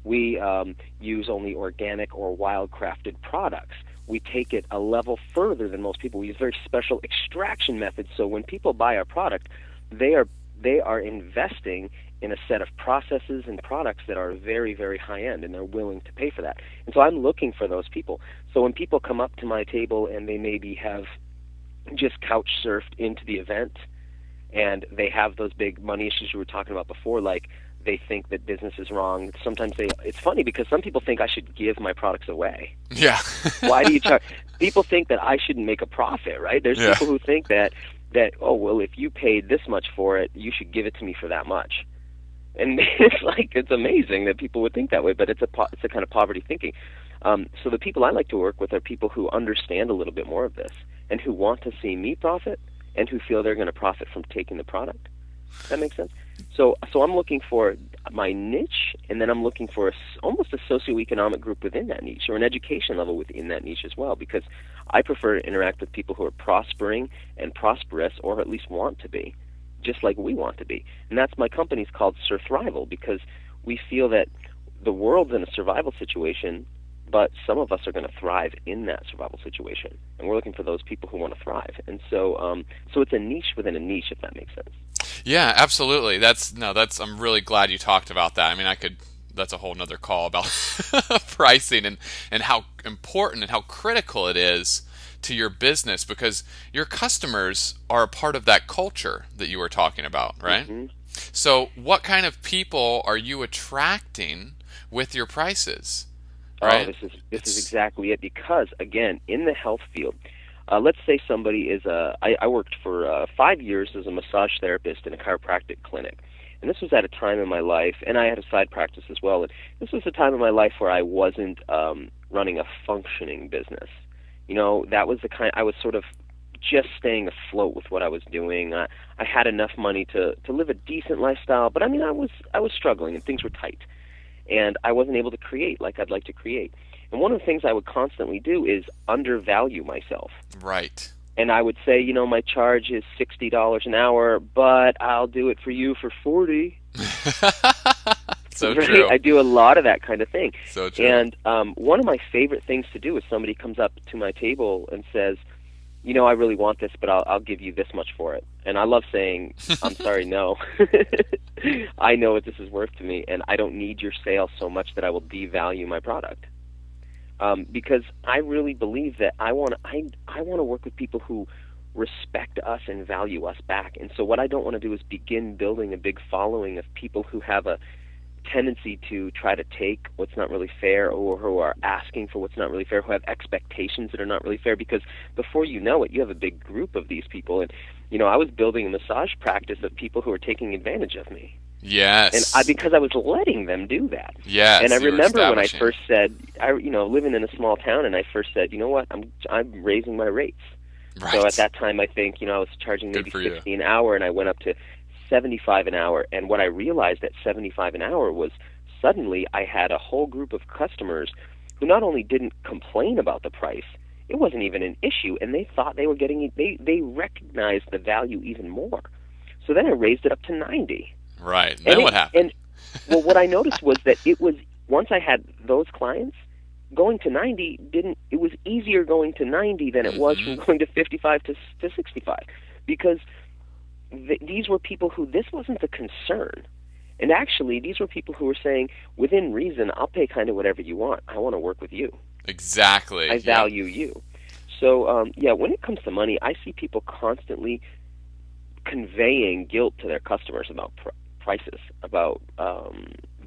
We use only organic or wild-crafted products. We take it a level further than most people. We use very special extraction methods. So when people buy our product, they are investing in a set of processes and products that are very, very high-end, and they're willing to pay for that. And so I'm looking for those people. So when people come up to my table and they maybe have just couch surfed into the event, and they have those big money issues you were talking about before, like they think that business is wrong. Sometimes it's funny because some people think I should give my products away. Yeah. Why do you charge? People think that I shouldn't make a profit, right? There's people who think that, oh, well, if you paid this much for it, you should give it to me for that much. And it's amazing that people would think that way, but it's a kind of poverty thinking. So the people I like to work with are people who understand a little bit more of this and who want to see me profit and who feel they're going to profit from taking the product. That makes sense? So I'm looking for my niche, and then I'm looking for almost a socioeconomic group within that niche, or an education level within that niche as well, because I prefer to interact with people who are prospering and prosperous, or at least want to be, just like we want to be. And that's my company's called Surthrival, because we feel that the world's in a survival situation, but some of us are going to thrive in that survival situation, and we're looking for those people who want to thrive. And so it's a niche within a niche, if that makes sense. Yeah, absolutely. I'm really glad you talked about that. I mean, that's a whole nother call about pricing and how important and how critical it is to your business, because your customers are a part of that culture that you were talking about, right? Mm-hmm. So what kind of people are you attracting with your prices? Right? Oh, this is exactly it, because, again, in the health field, let's say somebody is I worked for 5 years as a massage therapist in a chiropractic clinic. And this was at a time in my life, and I had a side practice as well. And this was a time in my life where I wasn't running a functioning business. That was the kind, I was sort of just staying afloat with what I was doing. I had enough money to live a decent lifestyle, but I mean, I was struggling and things were tight. And I wasn't able to create like I'd like to create. And one of the things I would constantly do is undervalue myself. Right. And I would say, my charge is $60 an hour, but I'll do it for you for $40. So right? true. I do a lot of that kind of thing. So true. And one of my favorite things to do is somebody comes up to my table and says, I really want this, but I'll give you this much for it. And I love saying, I'm sorry, no. I know what this is worth to me, and I don't need your sale so much that I will devalue my product. Because I really believe that I want to work with people who respect us and value us back. And so what I don't want to do is begin building a big following of people who have a tendency to try to take what's not really fair, or who are asking for what's not really fair, who have expectations that are not really fair, because before you know it, you have a big group of these people. And, I was building a massage practice of people who were taking advantage of me. Yes. And because I was letting them do that. Yes. And I remember when I first said, living in a small town, and I first said, you know what, I'm raising my rates. Right. So at that time, I think, I was charging maybe $60 an hour, and I went up to $75 an hour. And what I realized at $75 an hour was suddenly I had a whole group of customers who not only didn't complain about the price, it wasn't even an issue, and they thought they were getting they recognized the value even more. So then I raised it up to 90. Right. Then what happened? Well, what I noticed was that it was, once I had those clients, going to 90 it was easier going to 90 than it was from going to 55 to 65, because these were people who this wasn't a concern. And actually, these were people who were saying, within reason, I'll pay kind of whatever you want. I want to work with you. Exactly. I value you. So, when it comes to money, I see people constantly conveying guilt to their customers about prices, about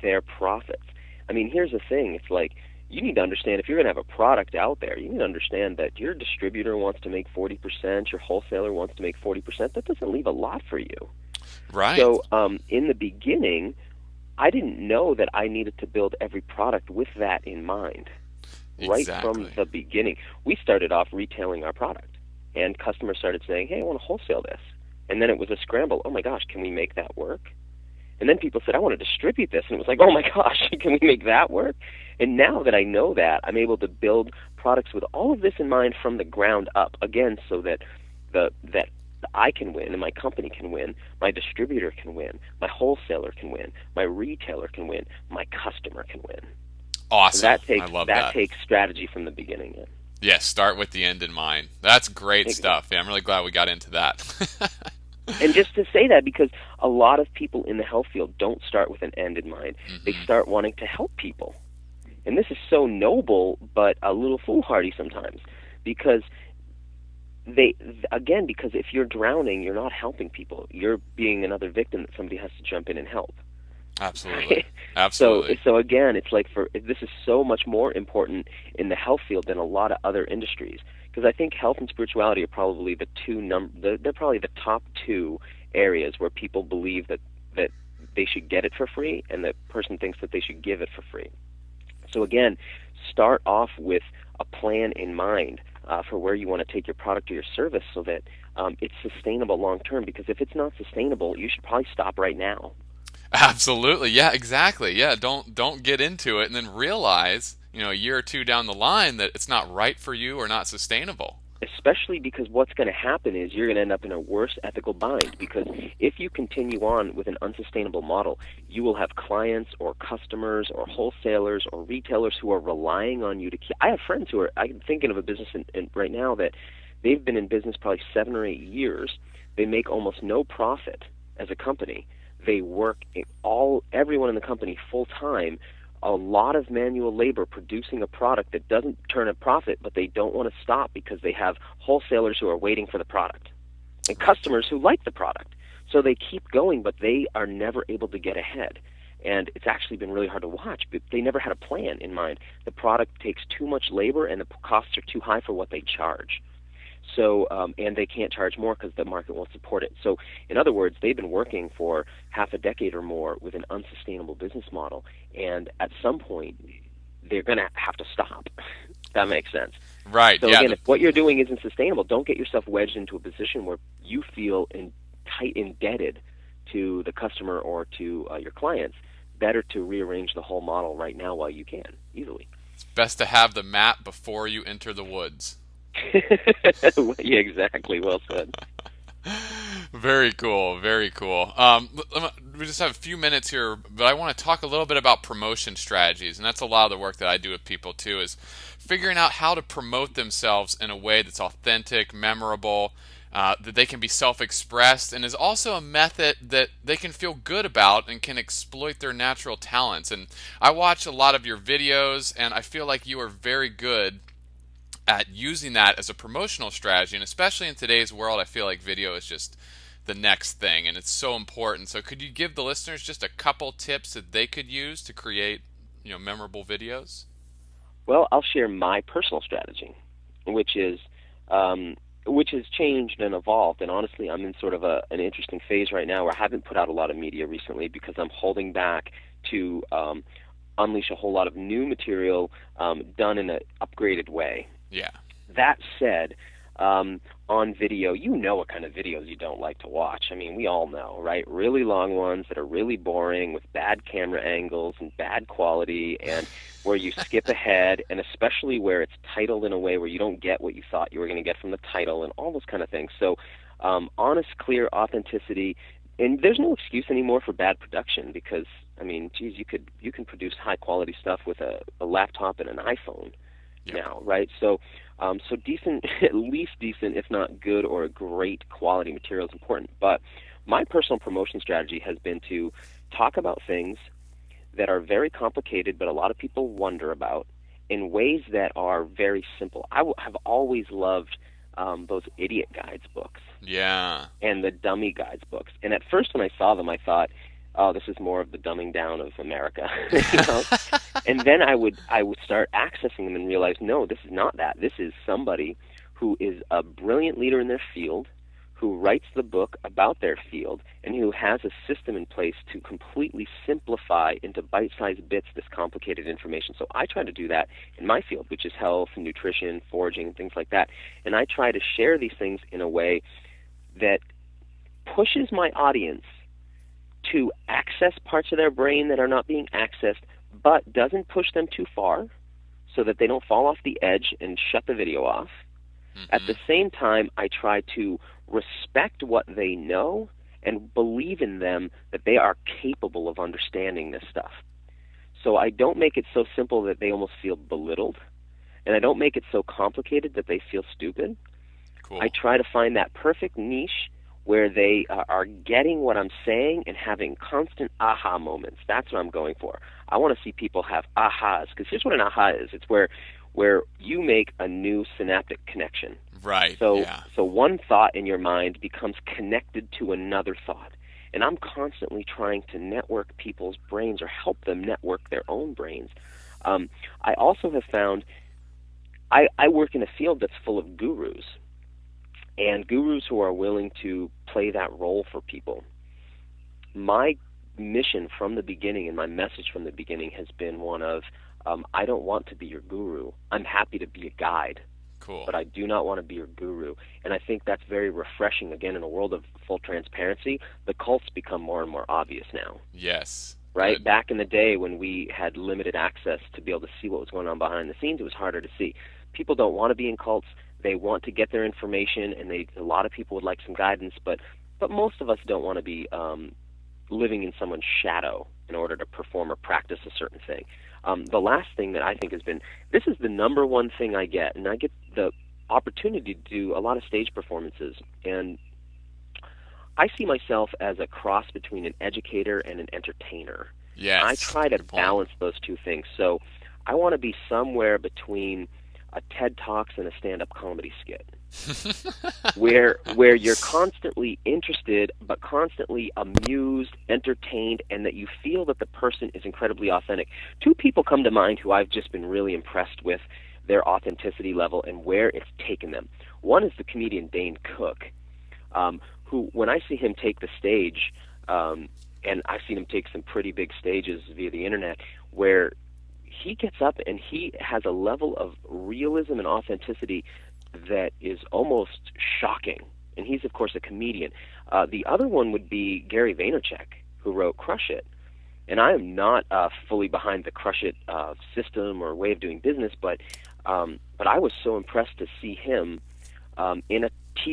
their profits. I mean, here's the thing. It's like, you need to understand, if you're going to have a product out there, you need to understand that your distributor wants to make 40%, your wholesaler wants to make 40%. That doesn't leave a lot for you. Right. So in the beginning, I didn't know that I needed to build every product with that in mind. Right from the beginning. We started off retailing our product, and customers started saying, hey, I want to wholesale this. And then it was a scramble. Oh, my gosh, can we make that work? And then people said, I want to distribute this. And it was like, oh, my gosh, can we make that work? And now that I know that, I'm able to build products with all of this in mind from the ground up, again, so that that I can win and my company can win, my distributor can win, my wholesaler can win, my retailer can win, my customer can win. Awesome. I love that. That takes strategy from the beginning. Yeah. Yes, start with the end in mind. That's great stuff. Yeah, I'm really glad we got into that. And just to say that, because a lot of people in the health field don't start with an end in mind. They start wanting to help people. And this is so noble, but a little foolhardy sometimes, because because if you're drowning, you're not helping people. You're being another victim that somebody has to jump in and help. Absolutely. Absolutely. So again, it's like this is so much more important in the health field than a lot of other industries, because I think health and spirituality are probably they're probably the top two areas where people believe that they should get it for free, and the person thinks that they should give it for free. So again, start off with a plan in mind for where you want to take your product or your service, so that it's sustainable long term. Because if it's not sustainable, you should probably stop right now. Absolutely. Yeah, exactly. Yeah, don't get into it and then realize, a year or two down the line that it's not right for you or not sustainable. Especially because what's going to happen is you're going to end up in a worse ethical bind, because if you continue on with an unsustainable model, you will have clients or customers or wholesalers or retailers who are relying on you to keep. I have friends I'm thinking of a business right now that they've been in business probably 7 or 8 years. They make almost no profit as a company. They work everyone in the company full time, a lot of manual labor producing a product that doesn't turn a profit, but they don't want to stop because they have wholesalers who are waiting for the product and customers who like the product. So they keep going, but they are never able to get ahead. And it's actually been really hard to watch, but they never had a plan in mind. The product takes too much labor, and the costs are too high for what they charge. So, and they can't charge more because the market won't support it. So, in other words, they've been working for half a decade or more with an unsustainable business model, and at some point, they're going to have to stop. That makes sense. Right. So, again, if what you're doing isn't sustainable, don't get yourself wedged into a position where you feel indebted to the customer or to your clients. Better to rearrange the whole model right now while you can, easily. It's best to have the map before you enter the woods. Yeah, exactly. Well said. Very cool. Very cool. We just have a few minutes here, but I want to talk a little bit about promotion strategies, and that's a lot of the work that I do with people too, is figuring out how to promote themselves in a way that's authentic, memorable, that they can be self-expressed, and is also a method that they can feel good about and can exploit their natural talents. And I watch a lot of your videos, and I feel like you are very good at using that as a promotional strategy, and especially in today's world, I feel like video is just the next thing, and it's so important. So could you give the listeners just a couple tips that they could use to create, memorable videos? Well, I'll share my personal strategy, which has changed and evolved. And honestly, I'm in sort of an interesting phase right now where I haven't put out a lot of media recently because I'm holding back to unleash a whole lot of new material done in an upgraded way. Yeah. That said, on video. You know what kind of videos you don't like to watch. I mean, we all know, right? Really long ones that are really boring with bad camera angles and bad quality, and where you skip ahead, and especially where it's titled in a way where you don't get what you thought you were going to get from the title, and all those kind of things. So honest, clear authenticity. And there's no excuse anymore for bad production because, I mean, geez, you can produce high quality stuff with a laptop and an iPhone now, right? So so decent, at least decent, if not good or a great quality material is important. But my personal promotion strategy has been to talk about things that are very complicated, but a lot of people wonder about in ways that are very simple. I have always loved those idiot guides books. Yeah. And the dummy guides books. And at first when I saw them, I thought, oh, this is more of the dumbing down of America. You know? And then I would start accessing them and realize, no, this is not that. This is somebody who is a brilliant leader in their field, who writes the book about their field, and who has a system in place to completely simplify into bite-sized bits this complicated information. So I try to do that in my field, which is health and nutrition, foraging, and things like that. And I try to share these things in a way that pushes my audience to access parts of their brain that are not being accessed, but doesn't push them too far so that they don't fall off the edge and shut the video off. At the same time, I try to respect what they know and believe in them that they are capable of understanding this stuff. So I don't make it so simple that they almost feel belittled, and I don't make it so complicated that they feel stupid. Cool. I try to find that perfect niche where they are getting what I'm saying and having constant aha moments. That's what I'm going for. I want to see people have ahas, because here's what an aha is. It's where you make a new synaptic connection. Right. So, yeah. So one thought in your mind becomes connected to another thought. And I'm constantly trying to network people's brains or help them network their own brains. I also have found I work in a field that's full of gurus, and gurus who are willing to play that role for people. My mission from the beginning and my message from the beginning has been one of, I don't want to be your guru. I'm happy to be a guide. Cool. But I do not want to be your guru. And I think that's very refreshing. Again, in a world of full transparency, the cults become more and more obvious now. Yes. Right? Good. Back in the day when we had limited access to be able to see what was going on behind the scenes, it was harder to see. People don't want to be in cults. They want to get their information, and a lot of people would like some guidance, but most of us don't want to be living in someone's shadow in order to perform or practice a certain thing. The last thing that I think has been, this is the number one thing I get, and I get the opportunity to do a lot of stage performances, and I see myself as a cross between an educator and an entertainer. Yes. I try to balance those two things. So I want to be somewhere between a TED Talks and a stand-up comedy skit, where you're constantly interested, but constantly amused, entertained, and that you feel that the person is incredibly authentic. Two people come to mind who I've just been really impressed with their authenticity level and where it's taken them. One is the comedian Dane Cook, who, when I see him take the stage, and I've seen him take some pretty big stages via the internet, where he gets up and he has a level of realism and authenticity that is almost shocking. And he's, of course, a comedian. The other one would be Gary Vaynerchuk, who wrote Crush It. And I am not fully behind the Crush It system or way of doing business, but I was so impressed to see him in a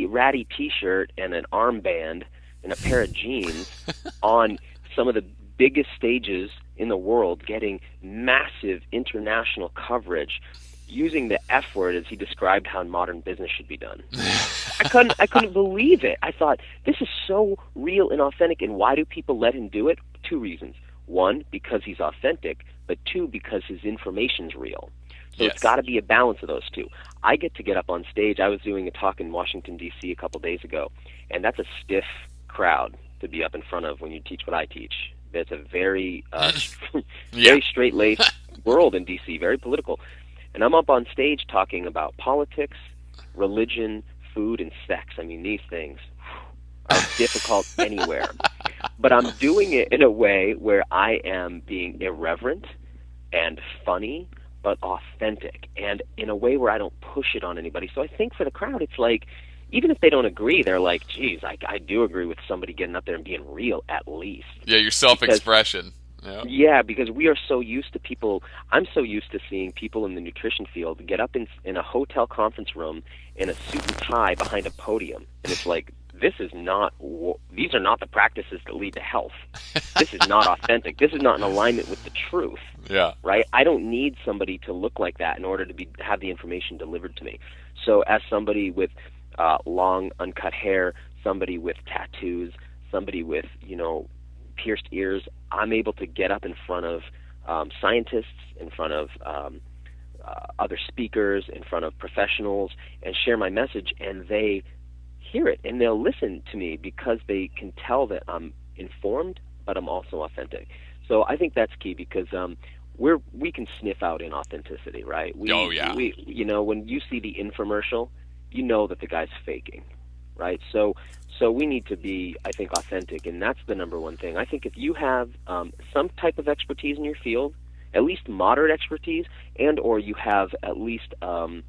ratty T-shirt and an armband and a pair of jeans on some of the biggest stages in the world, getting massive international coverage, using the F word as he described how modern business should be done. I couldn't believe it. I thought, this is so real and authentic, and why do people let him do it? Two reasons. One, because he's authentic, but two, because his information's real. So It's got to be a balance of those two. I get to get up on stage. I was doing a talk in Washington, D.C. a couple days ago, and that's a stiff crowd to be up in front of when you teach what I teach. It's a very very straight-laced world in D.C., very political. And I'm up on stage talking about politics, religion, food, and sex. I mean, these things are difficult anywhere. But I'm doing it in a way where I am being irreverent and funny, but authentic, and in a way where I don't push it on anybody. So I think for the crowd, it's like, even if they don't agree, they're like, geez, I do agree with somebody getting up there and being real at least. Yeah, your self-expression. Yeah. Yeah, because we are so used to people. I'm so used to seeing people in the nutrition field get up in a hotel conference room in a suit and tie behind a podium, and it's like, these are not the practices that lead to health. This is not authentic. This is not in alignment with the truth. Yeah. Right? I don't need somebody to look like that in order to have the information delivered to me. So as somebody with long uncut hair, somebody with tattoos, somebody with pierced ears, I'm able to get up in front of scientists, in front of other speakers, in front of professionals, and share my message, and they hear it, and they'll listen to me because they can tell that I'm informed, but I'm also authentic. So I think that's key, because we can sniff out inauthenticity, right? Oh yeah. When you see the infomercial, you know that the guy's faking, right? So we need to be, I think, authentic, and that's the number one thing. I think if you have some type of expertise in your field, at least moderate expertise, and or you have at least a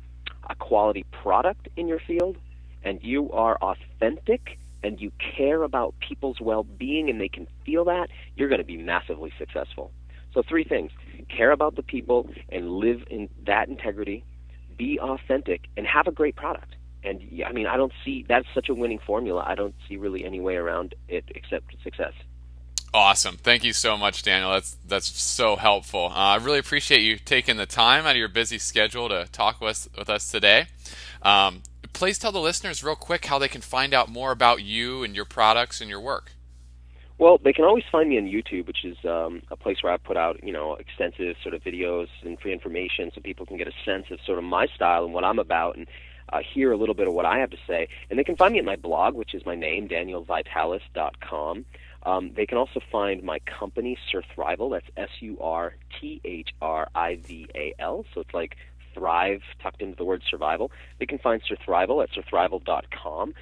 quality product in your field, and you are authentic and you care about people's well-being and they can feel that, you're going to be massively successful. So 3 things: care about the people and live in that integrity, be authentic, and have a great product. And I mean, I don't see, that's such a winning formula. I don't see really any way around it except success. Awesome. Thank you so much, Daniel. That's so helpful. I really appreciate you taking the time out of your busy schedule to talk with us today. Please tell the listeners real quick how they can find out more about you and your products and your work. Well, they can always find me on YouTube, which is a place where I put out, extensive sort of videos and free information so people can get a sense of sort of my style and what I'm about, and hear a little bit of what I have to say. And they can find me at my blog, which is my name, danielvitalis.com. They can also find my company, Surthrival. That's Surthrival. So it's like thrive tucked into the word survival. They can find Surthrival at surthrival.com.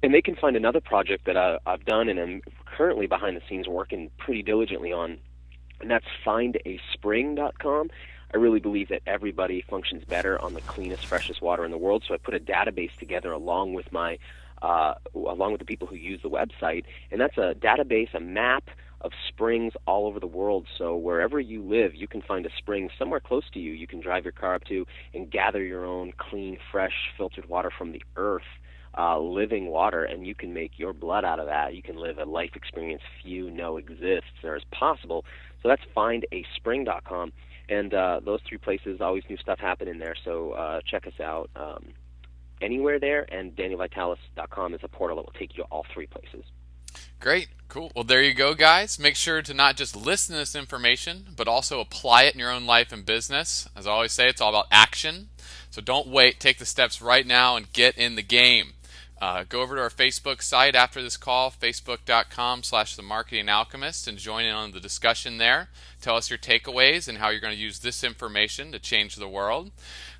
And they can find another project that I've done and I'm currently behind the scenes working pretty diligently on, and that's findaspring.com. I really believe that everybody functions better on the cleanest, freshest water in the world, so I put a database together along with the people who use the website, and that's a database, a map of springs all over the world. So wherever you live, you can find a spring somewhere close to you. You can drive your car up to and gather your own clean, fresh, filtered water from the earth, living water, and you can make your blood out of that. You can live a life experience few know exists or is possible. So that's findaspring.com. And those 3 places, always new stuff happening there. So check us out anywhere there. And danielvitalis.com is a portal that will take you to all 3 places. Great. Cool. Well, there you go, guys. Make sure to not just listen to this information, but also apply it in your own life and business. As I always say, it's all about action. So don't wait. Take the steps right now and get in the game. Go over to our Facebook site after this call, facebook.com/themarketingalchemist, and join in on the discussion there. Tell us your takeaways and how you're going to use this information to change the world.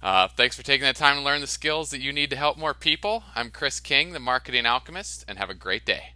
Thanks for taking the time to learn the skills that you need to help more people. I'm Chris King, the Marketing Alchemist, and have a great day.